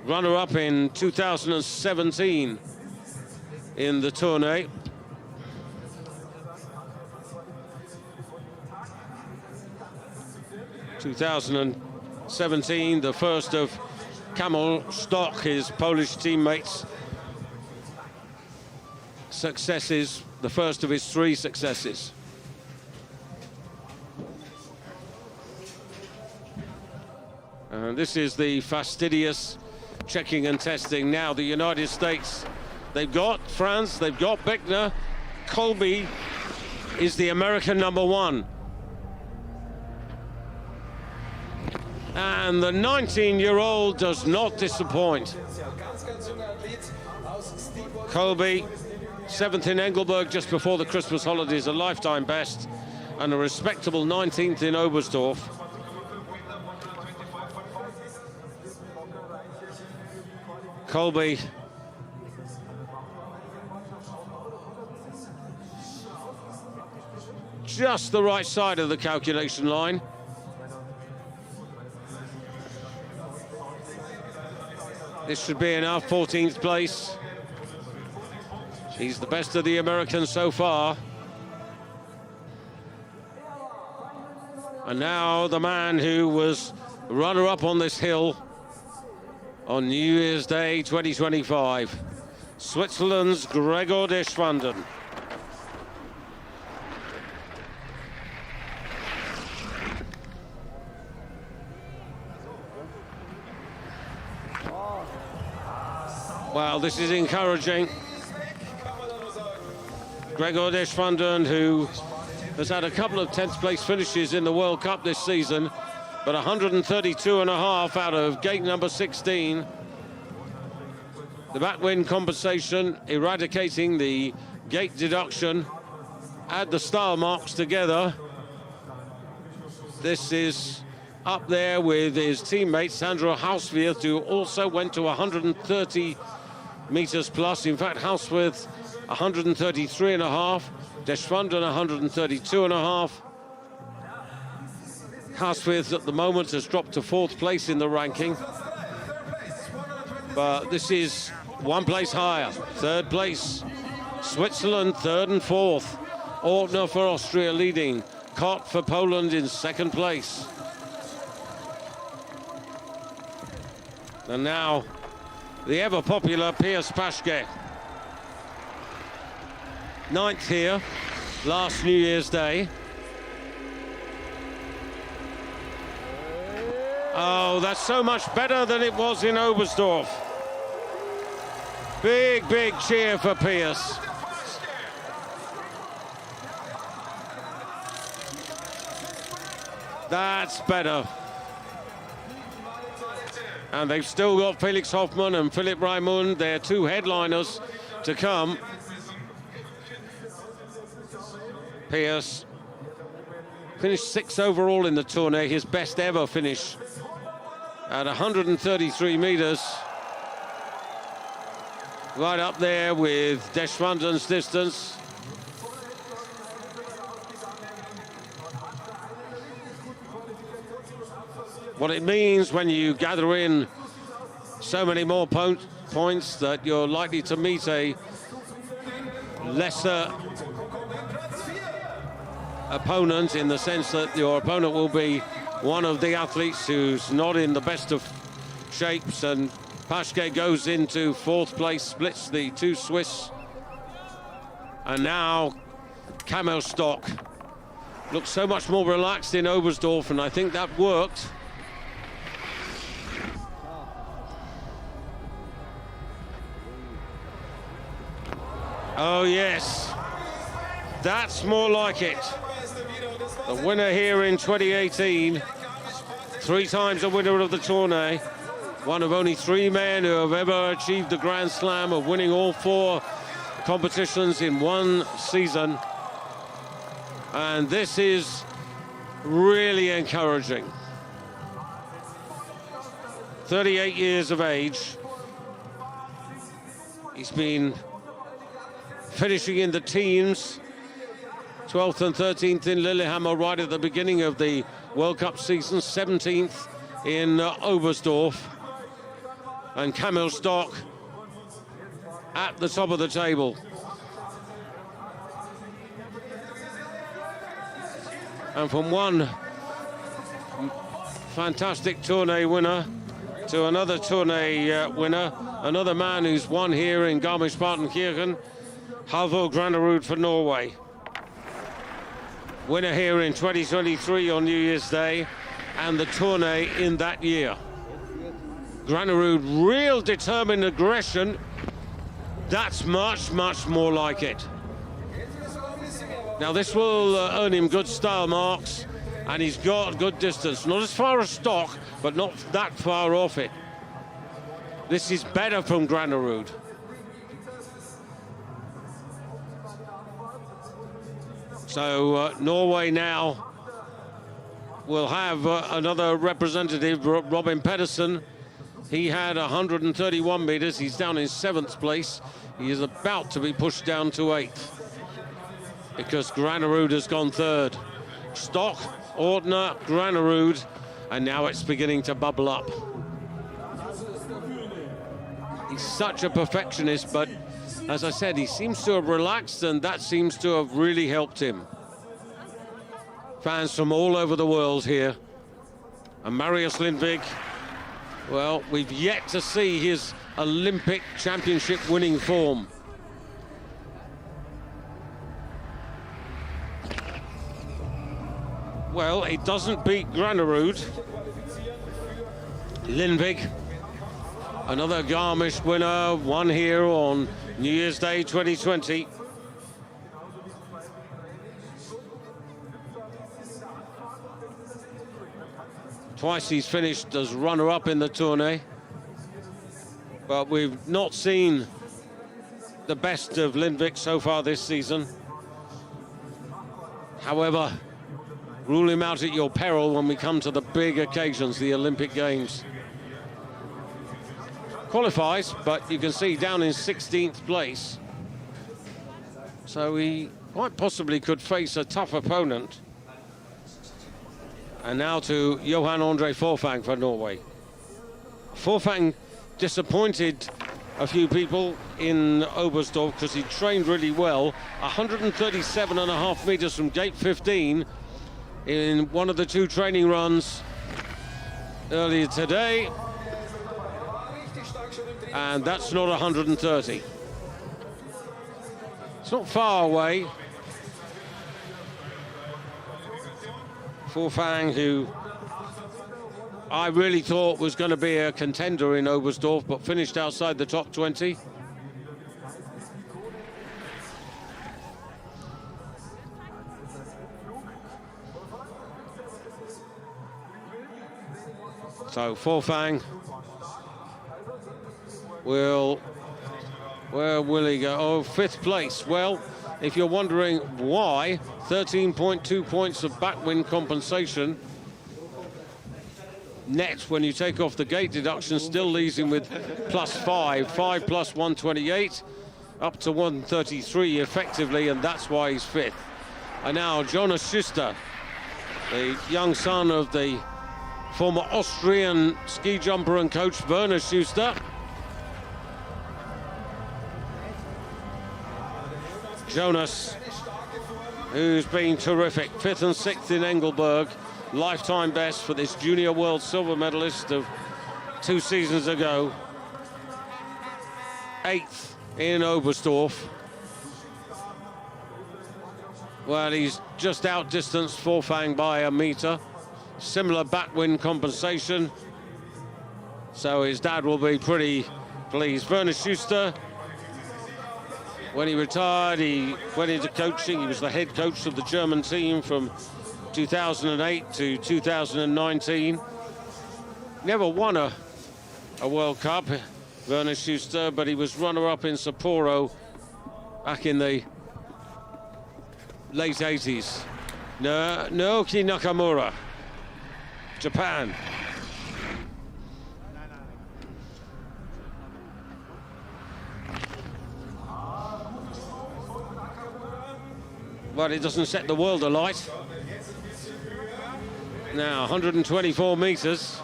Runner-up in 2017 in the tournée. (2017), the first of Kamil Stoch, his Polish teammates' successes, the first of his 3 successes. And this is the fastidious checking and testing. Now the United States, they've got France, they've got Bickner. Colby is the American #1. And the 19-year-old does not disappoint. Colby, 7th in Engelberg just before the Christmas holidays, a lifetime best, and a respectable 19th in Oberstdorf. Colby just the right side of the calculation line. This should be enough, 14th place. He's the best of the Americans so far. And now the man who was runner-up on this hill on New Year's Day 2025, Switzerland's Gregor Deschwanden. Well, this is encouraging. Gregor Deschwanden, who has had a couple of 10th place finishes in the World Cup this season, but 132.5 out of gate number 16. The backwind compensation eradicating the gate deduction. Add the style marks together. This is up there with his teammate Sandro Hauswirth, who also went to 130 meters plus. In fact, Hauswirth 133.5, Deschwanden 132.5. Hauswirth at the moment has dropped to 4th place in the ranking, but this is one place higher. 3rd place, Switzerland, 3rd and 4th. Ortner for Austria leading. Kot for Poland in 2nd place. And now the ever popular Piers Paschke. 9th here, last New Year's Day. Oh, that's so much better than it was in Oberstdorf. Big, big cheer for Piers. That's better. And they've still got Felix Hoffmann and Philipp Raimund, their 2 headliners, to come. Piers finished 6th overall in the tournée, his best ever finish at 133 meters. Right up there with Deschwanden's distance. What it means when you gather in so many more points that you're likely to meet a lesser opponent, in the sense that your opponent will be one of the athletes who's not in the best of shapes, and Paschke goes into 4th place, splits the 2 Swiss. And now Kamil Stock looks so much more relaxed in Oberstdorf, and I think that worked. Oh yes, that's more like it. The winner here in 2018, 3 times a winner of the tournée, one of only 3 men who have ever achieved the Grand Slam of winning all 4 competitions in one season. And this is really encouraging. 38 years of age. He's been finishing in the teams, 12th and 13th in Lillehammer right at the beginning of the World Cup season, 17th in Oberstdorf. And Kamil Stock at the top of the table. And from one fantastic tournée winner to another tournée winner, another man who's won here in Garmisch-Partenkirchen, Halvor Granerud for Norway. Winner here in 2023 on New Year's Day, and the tournée in that year. Granerud, real determined aggression. That's much, much more like it. Now this will earn him good style marks, and he's got good distance. Not as far as Stock, but not that far off it. This is better from Granerud. So Norway now will have another representative, Robin Pedersen. He had 131 meters. He's down in 7th place. He is about to be pushed down to 8th because Granerud has gone 3rd. Stock, Ortner, Granerud, and now it's beginning to bubble up. He's such a perfectionist, but as I said, he seems to have relaxed, and that seems to have really helped him. Fans from all over the world here. And Marius Lindvig, well, we've yet to see his Olympic championship winning form. Well, it doesn't beat Granerud. Lindvig, another Garmisch winner, won here on New Year's Day 2020. Twice he's finished as runner-up in the tournée. But we've not seen the best of Lindvik so far this season. However, rule him out at your peril when we come to the big occasions, the Olympic Games. Qualifies, but you can see down in 16th place. So he quite possibly could face a tough opponent. And now to Johan Andre Forfang for Norway. Forfang disappointed a few people in Oberstdorf because he trained really well. 137.5 meters from gate 15 in one of the two training runs earlier today. And that's not 130. It's not far away. Forfang, who I really thought was going to be a contender in Oberstdorf, but finished outside the top 20. So Forfang where will he go? Oh, 5th place. Well, if you're wondering why, 13.2 points of backwind compensation. Net, when you take off the gate deduction, still leaves him with +5. 5 plus 128, up to 133 effectively, and that's why he's 5th. And now Jonas Schuster, the young son of the former Austrian ski jumper and coach Werner Schuster. Jonas, who's been terrific, 5th and 6th in Engelberg, lifetime best for this junior world silver medalist of 2 seasons ago. 8th in Oberstdorf. Well, he's just outdistanced Forfang by a meter. Similar backwind compensation. So his dad will be pretty pleased. Werner Schuster, when he retired, he went into coaching. He was the head coach of the German team from 2008 to 2019. Never won a World Cup, Werner Schuster, but he was runner-up in Sapporo back in the late 80s. Naoki Nakamura, Japan. Well, it doesn't set the world alight. Now, 124 meters.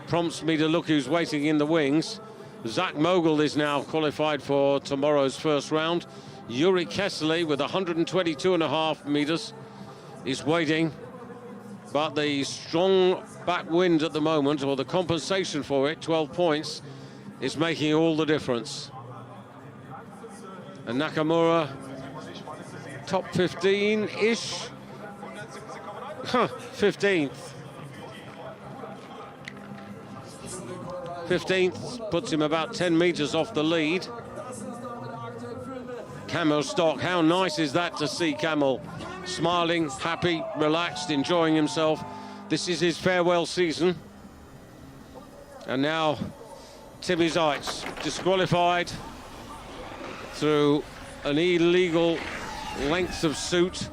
Prompts me to look who's waiting in the wings. Zach Mogul is now qualified for tomorrow's first round. Yuri Kessler with 122.5 meters is waiting. But the strong backwind at the moment, or the compensation for it, 12 points, is making all the difference. And Nakamura, top 15-ish. 15th. 15th puts him about 10 meters off the lead. Kamil Stock, how nice is that to see Kamil smiling, happy, relaxed, enjoying himself. This is his farewell season. And now Timmy Zeitz, disqualified through an illegal length of suit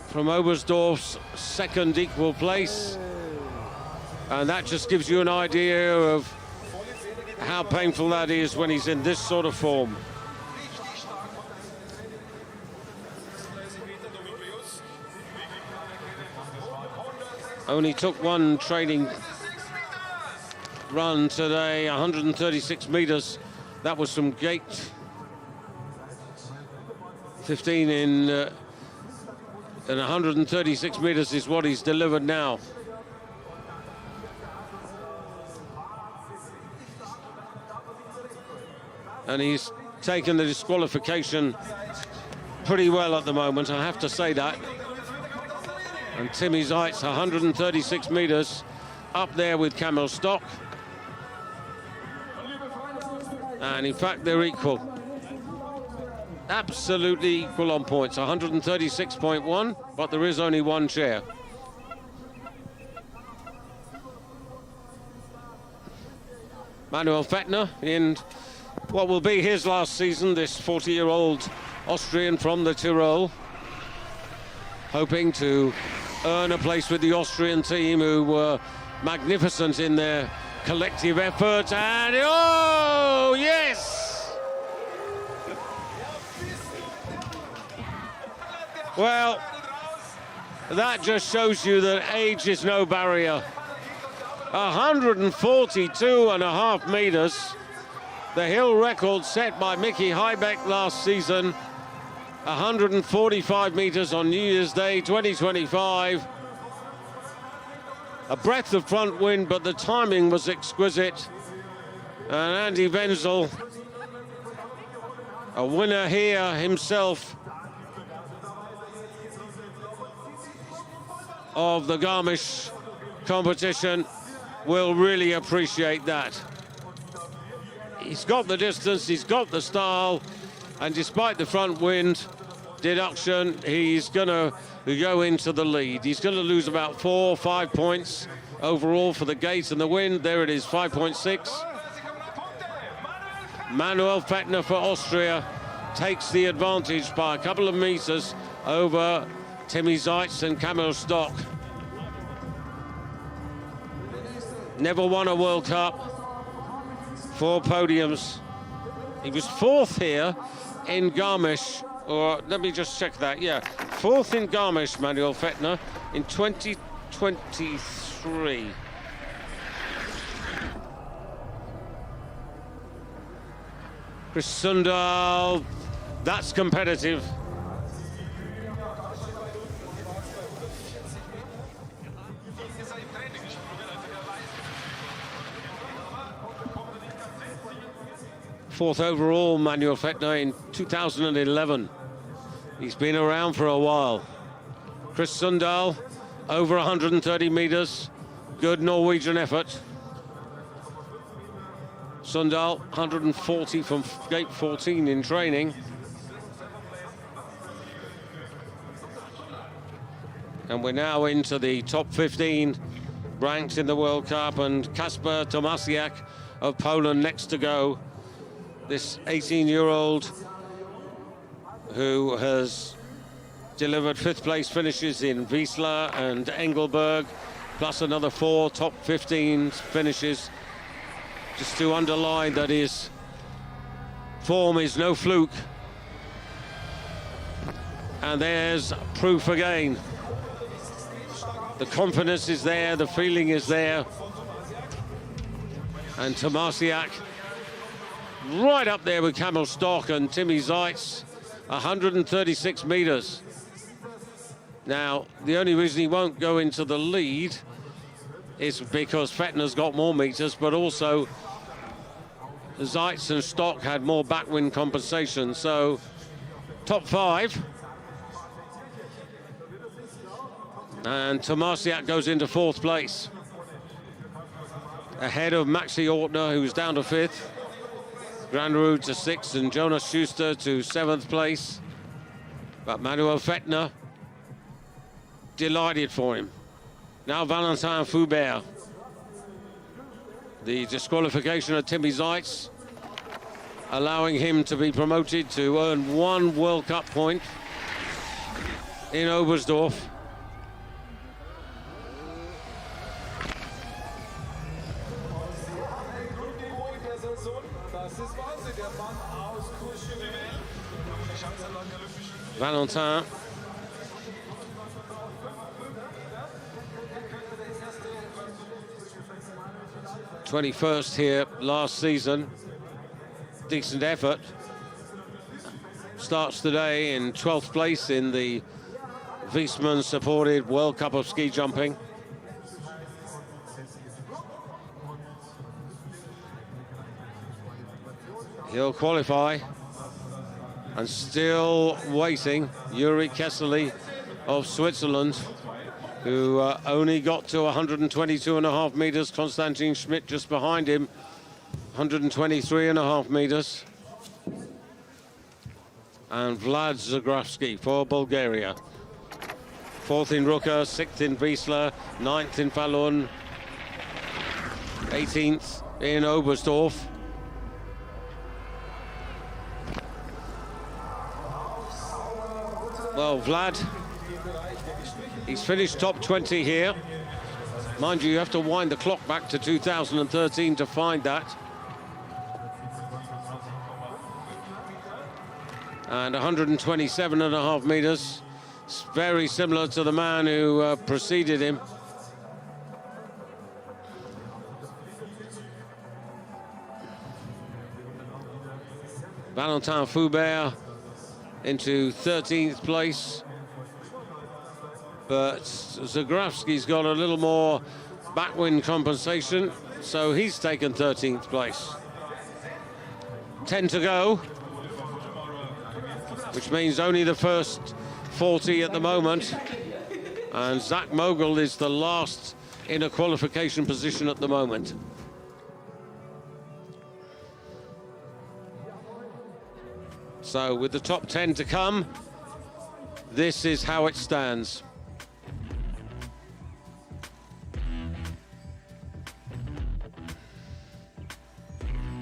from Oberstdorf's second equal place. And that just gives you an idea of how painful that is when he's in this sort of form. Only took one training run today, 136 meters. That was from gate 15 in, and 136 meters is what he's delivered now. And he's taken the disqualification pretty well at the moment, I have to say that. And Timmy Zeitz, 136 meters, up there with Kamil Stock. And in fact, they're equal. Absolutely equal on points, 136.1, but there is only one chair. Manuel Fettner in what will be his last season, this 40-year-old Austrian from the Tyrol, hoping to earn a place with the Austrian team, who were magnificent in their collective effort. And oh yes, well, that just shows you that age is no barrier. 142.5 meters, the hill record set by Mickey Heibeck last season. 145 meters on New Year's Day 2025. A breath of front wind, but the timing was exquisite. And Andy Wenzel, a winner here himself of the Garmisch competition, will really appreciate that. He's got the distance, he's got the style, and despite the front wind deduction, he's gonna go into the lead. He's gonna lose about 4 or 5 points overall for the gate and the wind. There it is, 5.6. Manuel Fettner for Austria takes the advantage by a couple of meters over Timmy Zeitz and Kamil Stock. Never won a World Cup, 4 podiums. He was 4th here in Garmisch, or let me just check that, yeah. 4th in Garmisch, Manuel Fettner, in 2023. Chris Sundal, that's competitive. Fourth overall, Manuel Fettner, in 2011. He's been around for a while. Chris Sundal, over 130 meters. Good Norwegian effort. Sundal, 140 from gate 14 in training. And we're now into the top 15 ranked in the World Cup, and Kasper Tomasiak of Poland next to go. This 18-year-old who has delivered 5th place finishes in Wiesla and Engelberg, plus another 4 top 15 finishes. Just to underline that his form is no fluke. And there's proof again. The confidence is there, the feeling is there. And Tomasiak right up there with Kamil Stock and Timmy Zeitz, 136 meters. Now, the only reason he won't go into the lead is because Fettner's got more meters, but also Zeitz and Stock had more backwind compensation. So, top 5. And Tomasiak goes into 4th place, ahead of Maxi Ortner, who's down to 5th. Granrud to 6th, and Jonas Schuster to 7th place. But Manuel Fettner, delighted for him. Now Valentin Foubert. The disqualification of Timmy Zeitz, allowing him to be promoted to earn 1 World Cup point in Oberstdorf. Valentin. '21st here last season. Decent effort. Starts today in 12th place in the Viessmann supported World Cup of ski jumping. He'll qualify. And still waiting, Yuri Kessely of Switzerland, who only got to 122.5 meters. Konstantin Schmidt just behind him, 123.5 meters. And Vlad Zagravsky for Bulgaria. 4th in Ruka, 6th in Wiesla, 9th in Falun, 18th in Oberstdorf. Well, Vlad, he's finished top 20 here. Mind you, you have to wind the clock back to 2013 to find that. And 127.5 meters. It's very similar to the man who preceded him. Valentin Foubert into 13th place. But Zagrawski's got a little more backwind compensation, so he's taken 13th place. 10 to go, which means only the first 40 at the moment. And Zach Mogul is the last in a qualification position at the moment. So with the top 10 to come, this is how it stands.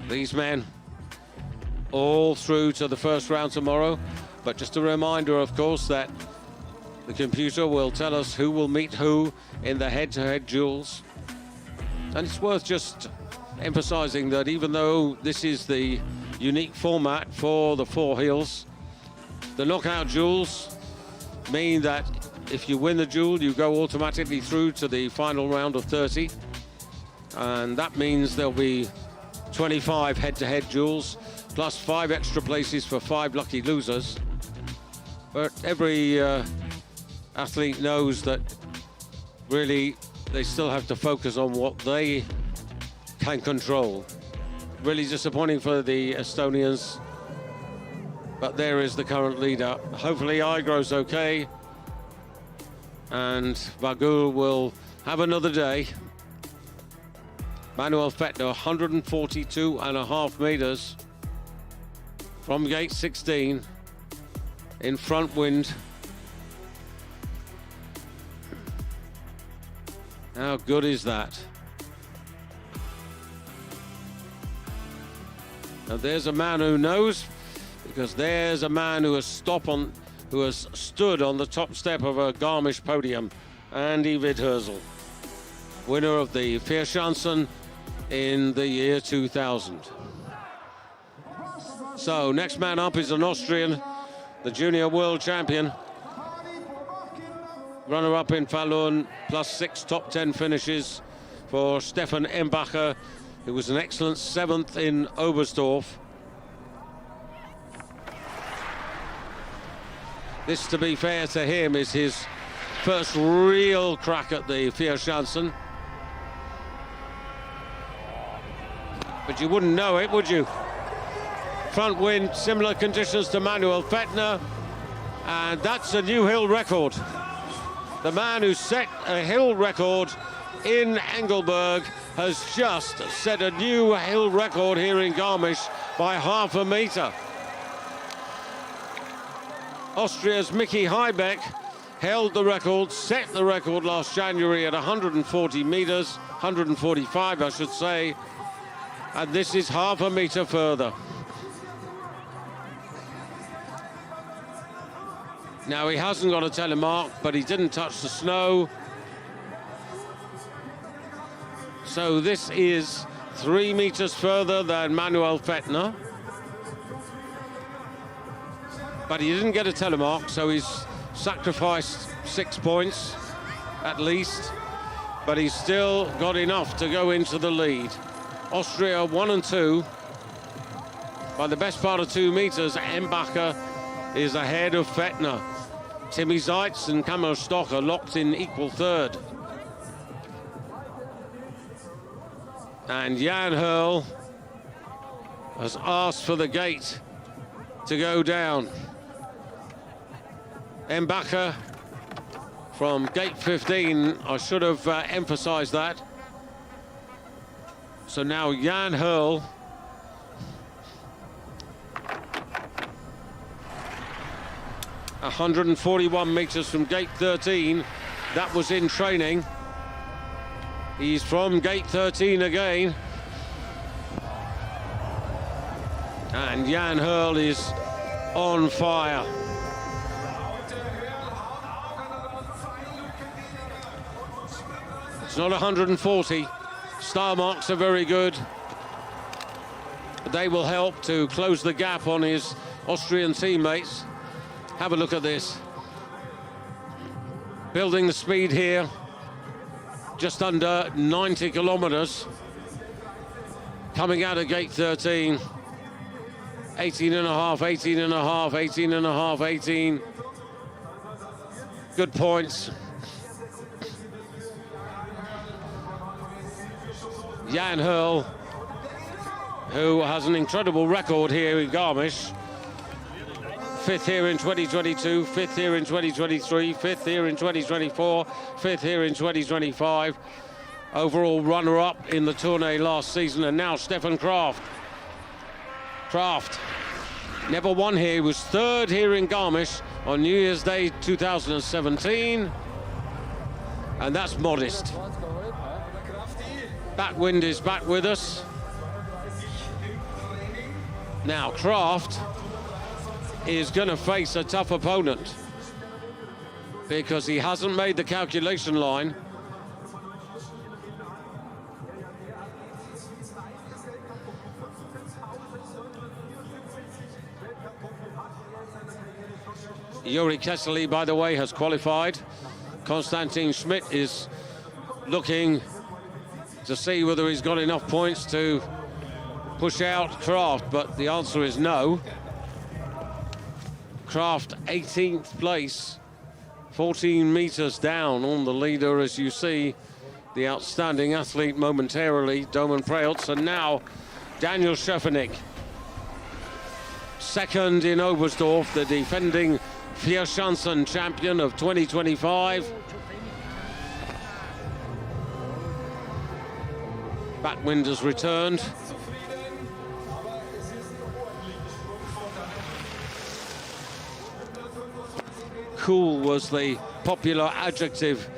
These men all through to the first round tomorrow. But just a reminder, of course, that the computer will tell us who will meet who in the head-to-head duels. And it's worth just emphasizing that even though this is the unique format for the four hills, the knockout duels mean that if you win the duel, you go automatically through to the final round of 30. And that means there'll be 25 head-to-head duels, plus 5 extra places for 5 lucky losers. But every athlete knows that really they still have to focus on what they can control. Really disappointing for the Estonians, but there is the current leader. Hopefully Aigro's okay, and Vagul will have another day. Manuel Fettner, 142.5 meters from gate 16 in front wind. How good is that? Now there's a man who knows, because there's a man who has stood on the top step of a Garmisch podium, Andy Widhersel, winner of the Viessmann in the year 2000. So next man up is an Austrian, the junior world champion, runner-up in Falun, plus 6 top 10 finishes for Stefan Embacher, who was an excellent 7th in Oberstdorf. This, to be fair to him, is his first real crack at the Viessmann. But you wouldn't know it, would you? Front wind, similar conditions to Manuel Fettner, and that's a new hill record. The man who set a hill record in Engelberg has just set a new hill record here in Garmisch by ½ meter. Austria's Mickey Heibeck held the record, set the record last January at 140 meters, 145 I should say, and this is ½ meter further. Now he hasn't got a telemark, but he didn't touch the snow. So this is 3 meters further than Manuel Fettner. But he didn't get a telemark, so he's sacrificed 6 points at least. But he's still got enough to go into the lead. Austria 1 and 2. By the best part of 2 meters, Embacher is ahead of Fettner. Timmy Zeitz and Kamil Stoch are locked in equal third. And Jan Hurl has asked for the gate to go down. Embacher from gate 15, I should have emphasized that. So now Jan Hurl. ...141 meters from gate 13. That was in training. He's from gate 13 again. And Jan Hurl is on fire. It's not 140. Star marks are very good. They will help to close the gap on his Austrian teammates. Have a look at this. Building the speed here. Just under 90 kilometers. Coming out of gate 13. 18 and a half, 18 and a half, 18 and a half, 18. Good points. Jan Hurl, who has an incredible record here in Garmisch. 5th here in 2022, 5th here in 2023, 5th here in 2024, 5th here in 2025. Overall runner-up in the tournée last season, and now Stefan Kraft. Kraft never won here, he was 3rd here in Garmisch on New Year's Day 2017, and that's modest. Backwind is back with us. Now Kraft is going to face a tough opponent because he hasn't made the calculation line. Yuri Kessely, by the way, has qualified. Konstantin Schmidt is looking to see whether he's got enough points to push out Kraft, but the answer is no. Kraft 18th place, 14 meters down on the leader, as you see the outstanding athlete momentarily, Domen Preutz, and now Daniel Schöffenig. 2nd in Oberstdorf, the defending Vierschanzen champion of 2025. Backwind has returned. Cool was the popular adjective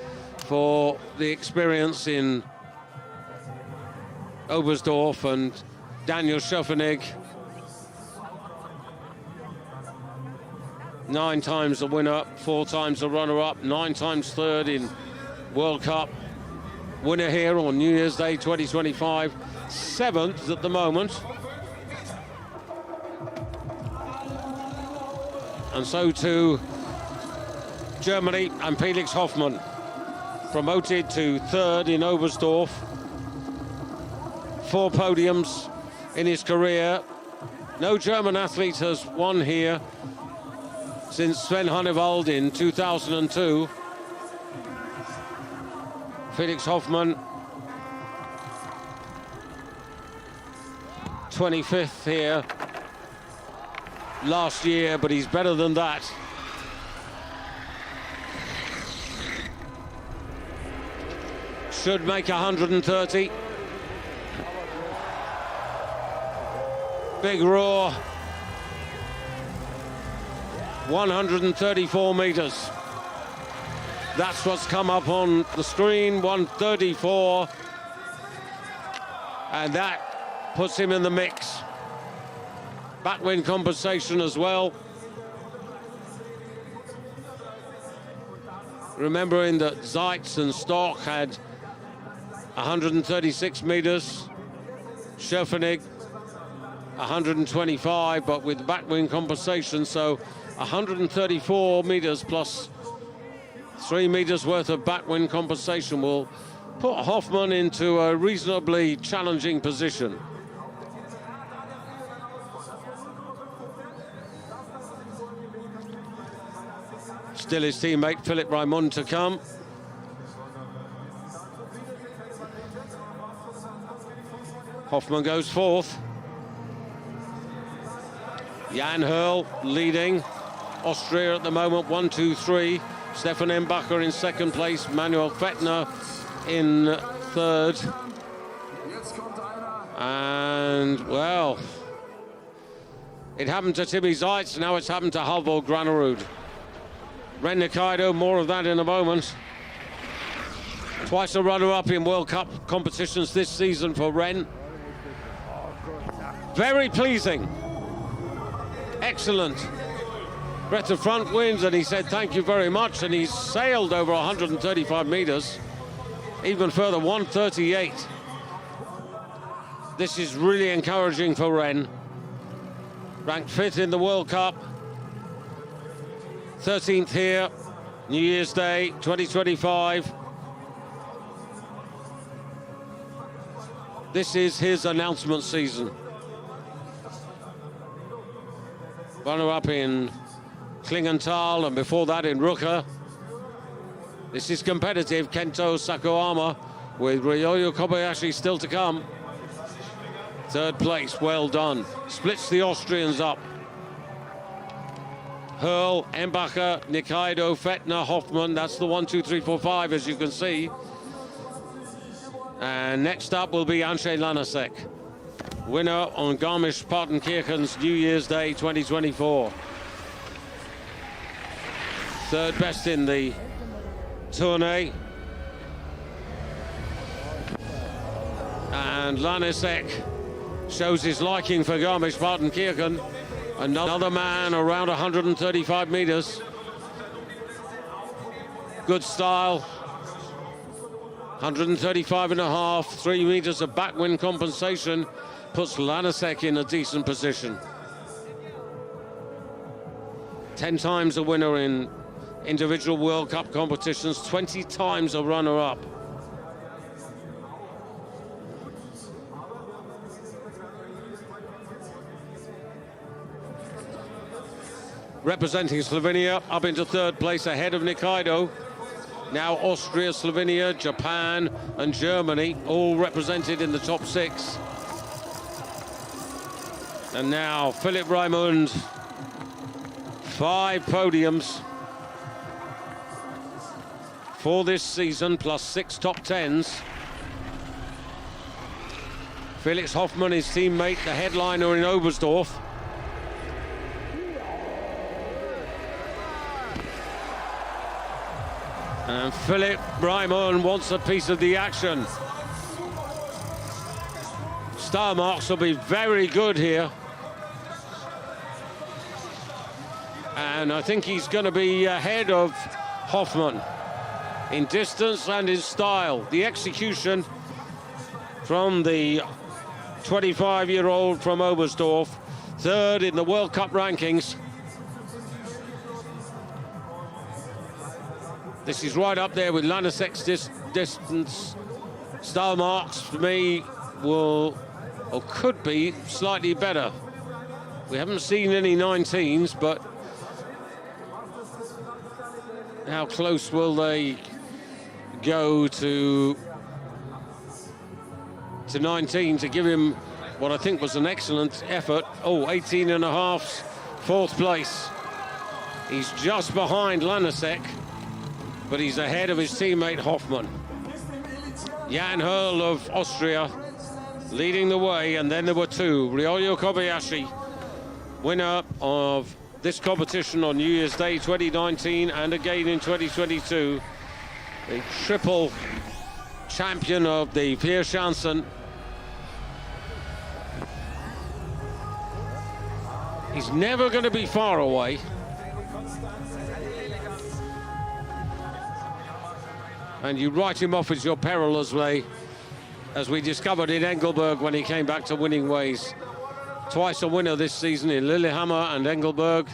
for the experience in Oberstdorf, and Daniel Schöffenig, 9 times the winner, 4 times the runner-up, 9 times 3rd in World Cup. Winner here on New Year's Day 2025, 7th at the moment. And so to Germany and Felix Hoffmann, promoted to 3rd in Oberstdorf. 4 podiums in his career. No German athlete has won here since Sven Hannevald in 2002. Felix Hoffmann, 25th here last year, but he's better than that. Should make 130. Big roar. 134 meters. That's what's come up on the screen, 134. And that puts him in the mix. Backwind compensation as well. Remembering that Zeitz and Stock had 136 meters. Schöffenig 125, but with backwind compensation, so 134 meters plus 3 meters worth of backwind compensation will put Hoffmann into a reasonably challenging position. Still his teammate Philipp Raimund to come. Hoffmann goes 4th. Jan Hurl leading. Austria at the moment, 1, 2, 3. Stefan Embacher in 2nd place. Manuel Fettner in 3rd. And, well, it happened to Timmy Zeitz, now it's happened to Halvor Granerud. Ren Nikaido, more of that in a moment. Twice a runner-up in World Cup competitions this season for Ren. Very pleasing excellent breadth of front winds, and he said thank you very much, and he's sailed over 135 meters, even further, 138. This is really encouraging for Ren. Ranked 5th in the World Cup, 13th here, New Year's Day 2025. This is his announcement season. Runner-up in Klingenthal, and before that in Rücker. This is competitive. Kento Sakoyama with Ryoyo Kobayashi still to come. 3rd place, well done. Splits the Austrians up. Hurl, Embacher, Nikaido, Fettner, Hoffmann. That's the 1, 2, 3, 4, 5, as you can see. And next up will be Andrzej Lanasek, winner on Garmisch-Partenkirchen's New Year's Day 2024. 3rd best in the tournée. And Lanasek shows his liking for Garmisch-Partenkirchen. Another man around 135 meters. Good style. 135 and a half, 3 meters of backwind compensation puts Lanasek in a decent position. 10 times a winner in individual World Cup competitions, 20 times a runner-up. Representing Slovenia up into 3rd place ahead of Nikaido. Now Austria, Slovenia, Japan and Germany all represented in the top 6. And now Philipp Raimund, 5 podiums for this season, plus 6 top 10s. Felix Hoffmann, his teammate, the headliner in Oberstdorf. And Philipp Raimund wants a piece of the action. Star marks will be very good here. And I think he's going to be ahead of Hoffmann in distance and in style. The execution from the 25-year-old from Oberstdorf, 3rd in the World Cup rankings. This is right up there with Lanasek's distance. Star marks for me will, or could be, slightly better. We haven't seen any 19s, but how close will they go to 19 to give him what I think was an excellent effort? Oh, 18 and a half, 4th place. He's just behind Lanasek, but he's ahead of his teammate Hoffmann. Jan Hurl of Austria leading the way, and then there were 2. Ryoyo Kobayashi, winner of this competition on New Year's Day 2019 and again in 2022. The triple champion of the Vierschanzen. He's never going to be far away. And you write him off as your perilous way, as we discovered in Engelberg when he came back to winning ways. Twice a winner this season in Lillehammer and Engelberg.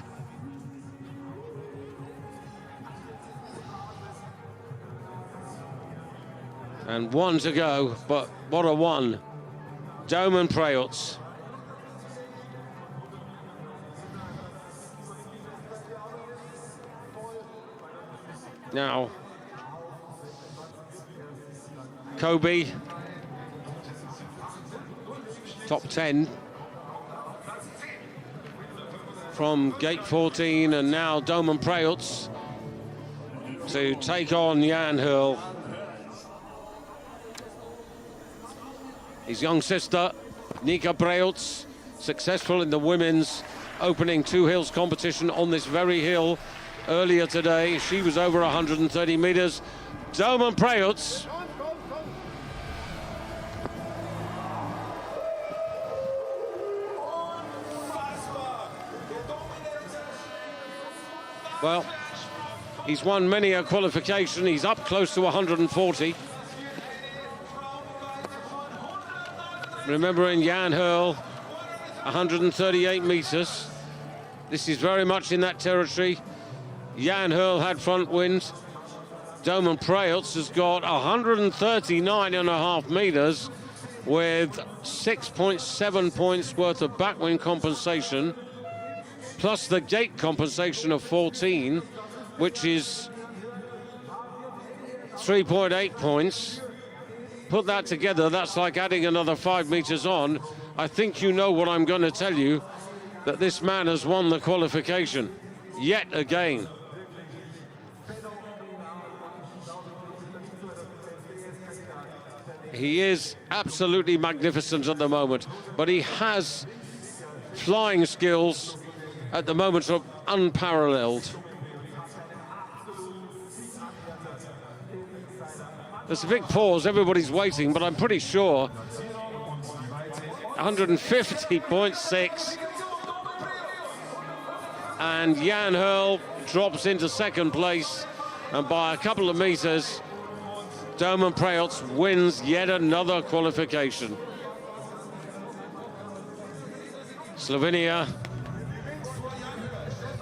And 1 to go, but what a one. Domen Preutz. Now, Kobe, top 10 from gate 14, and now Domen Preutz to take on Jan Hurl. His young sister, Nika Preutz, successful in the women's opening 2 hills competition on this very hill earlier today. She was over 130 meters. Domen Preutz. Well, he's won many a qualification. He's up close to 140. Remembering Jan Hurl, 138 meters. This is very much in that territory. Jan Hurl had front wind. Domen Preutz has got 139.5 meters with 6.7 points worth of backwind compensation, plus the gate compensation of 14, which is 3.8 points. Put that together, that's like adding another 5 meters on. I think you know what I'm going to tell you, that this man has won the qualification yet again. He is absolutely magnificent at the moment, but he has flying skills at the moment of unparalleled. There's a big pause, everybody's waiting, but I'm pretty sure 150.6, and Jan Hurl drops into second place, and by a couple of meters Domen Preutz wins yet another qualification. Slovenia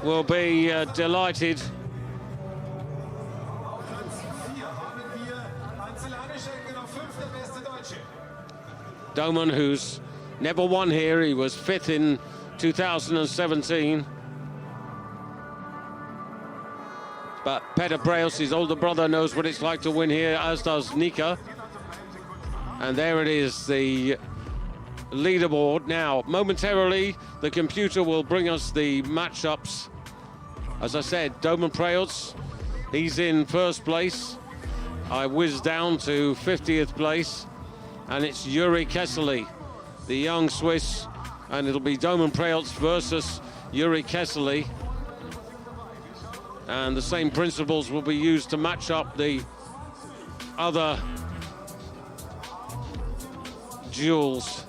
will be delighted. Domen, who's never won here, he was 5th in 2017. But Peter Preutz, his older brother, knows what it's like to win here, as does Nika. And there it is, the leaderboard. Now, momentarily, the computer will bring us the matchups. As I said, Domen Preutz, he's in first place. I whizzed down to 50th place. And it's Yuri Kessely, the young Swiss. And it'll be Domen Preutz versus Yuri Kessely. And the same principles will be used to match up the other duels.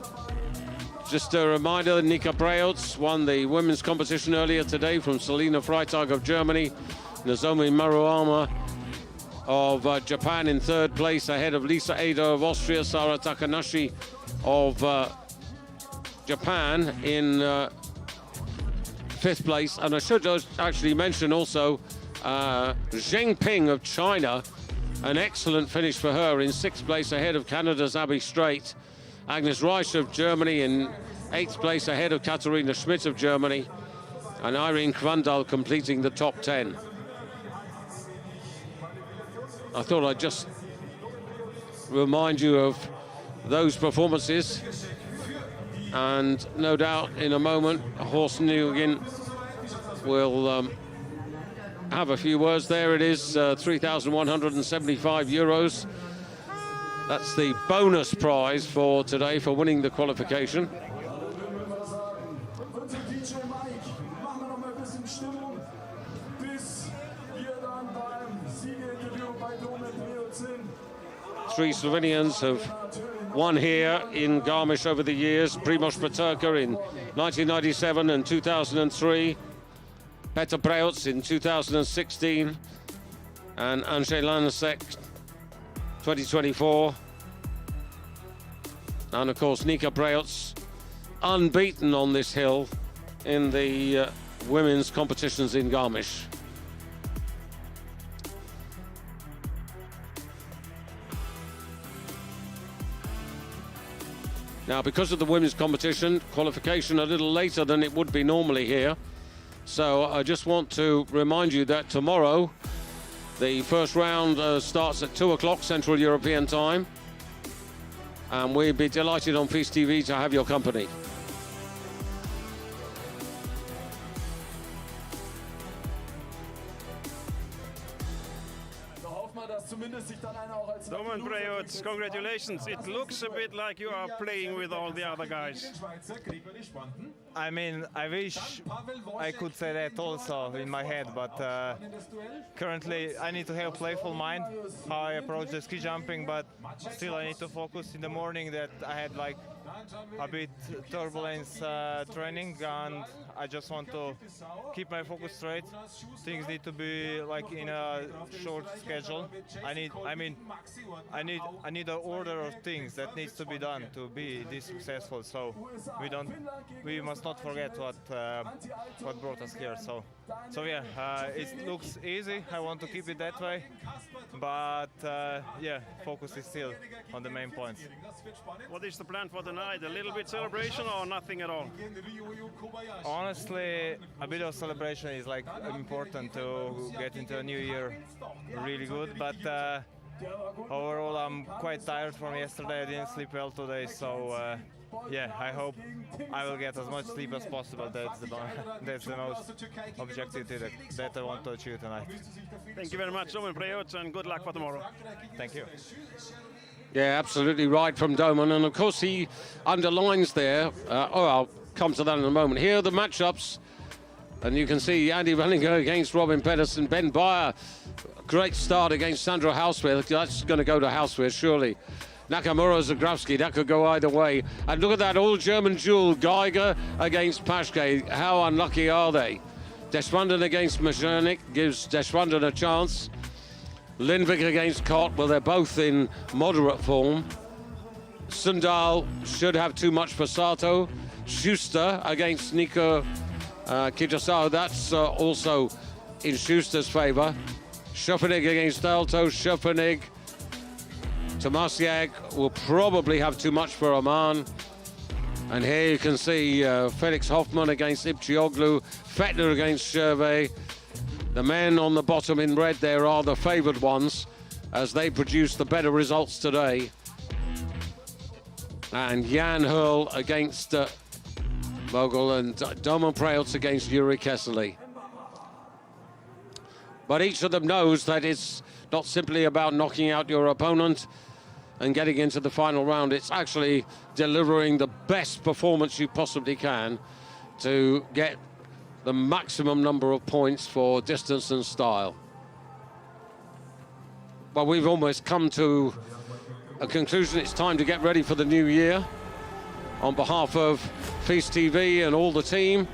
Just a reminder, Nika Preutz won the women's competition earlier today from Selina Freitag of Germany, Nozomi Maruyama of Japan in third place, ahead of Lisa Ada of Austria, Sara Takanashi of Japan in 5th place. And I should actually mention also Zheng Ping of China, an excellent finish for her in 6th place, ahead of Canada's Abby Strait. Agnes Reich of Germany in 8th place, ahead of Katharina Schmidt of Germany, and Irene Kvandal completing the top 10. I thought I'd just remind you of those performances, and no doubt in a moment Horst Nguyen will have a few words. There it is, 3,175 euros. That's the bonus prize for today for winning the qualification. Three Slovenians have won here in Garmisch over the years. Primož Peterka in 1997 and 2003. Peter Preutz in 2016. And Andrzej Lanasek 2024. And of course Nika Preutz, unbeaten on this hill in the women's competitions in Garmisch. Now, because of the women's competition, qualification a little later than it would be normally here. So I just want to remind you that tomorrow, the first round starts at 2 o'clock Central European time. And we'd be delighted on FIS TV to have your company. Domen Preutz, congratulations. It looks a bit like you are playing with all the other guys. I mean, I wish I could say that also in my head, but currently I need to have a playful mind how I approach the ski jumping, but still I need to focus in the morning that I had like a bit turbulence training, and I just want to keep my focus straight. Things need to be like in a short schedule. I need an order of things that needs to be done to be this successful. So we must not forget what brought us here. So yeah, it looks easy. I want to keep it that way, but yeah, focus is still on the main points. What is the plan for tonight? A little bit celebration or nothing at all? Honestly, a bit of celebration is like important to get into a new year really good, but overall I'm quite tired from yesterday. I didn't sleep well today, so yeah, I hope I will get as much sleep as possible. That's the most objective that I want to achieve tonight. Thank you very much, Domen Prejoc, and good luck for tomorrow. Thank you. Yeah, absolutely right from Domen, and of course he underlines there, I'll come to that in a moment. Here are the matchups, and you can see Andy Wellinger against Robin Pedersen, Ben Beyer, great start against Sandro Hauswirth. That's going to go to Hauswirth, surely. Nakamura Zagrawski, that could go either way. And look at that all-German duel, Geiger against Paschke. How unlucky are they? Deschwanden against Majernik gives Deschwanden a chance. Lindvik against Kott, well, they're both in moderate form. Sundal should have too much for Sato. Schuster against Nico Kitasawa, that's also in Schuster's favour. Schöpfenig against Aalto, Schöpfenig. Tomasiak will probably have too much for Oman. And here you can see Felix Hoffmann against Ipchioglu, Fettner against Shervé. The men on the bottom in red there are the favoured ones as they produce the better results today. And Jan Hurl against Vogel and Domen Prejoc against Yuri Kessely. But each of them knows that it's not simply about knocking out your opponent and getting into the final round. It's actually delivering the best performance you possibly can to get the maximum number of points for distance and style. Well, we've almost come to a conclusion. It's time to get ready for the new year. On behalf of FIS TV and all the team,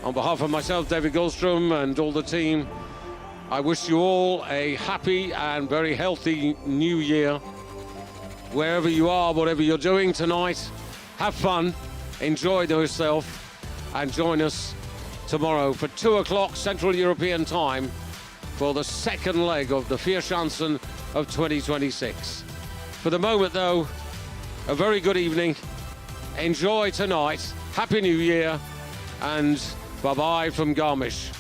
on behalf of myself, David Goldstrom, and all the team, I wish you all a happy and very healthy new year. Wherever you are, whatever you're doing tonight, have fun, enjoy yourself, and join us tomorrow for 2 o'clock Central European time for the second leg of the Vierschanzen of 2026. For the moment, though, a very good evening. Enjoy tonight. Happy New Year, and bye-bye from Garmisch.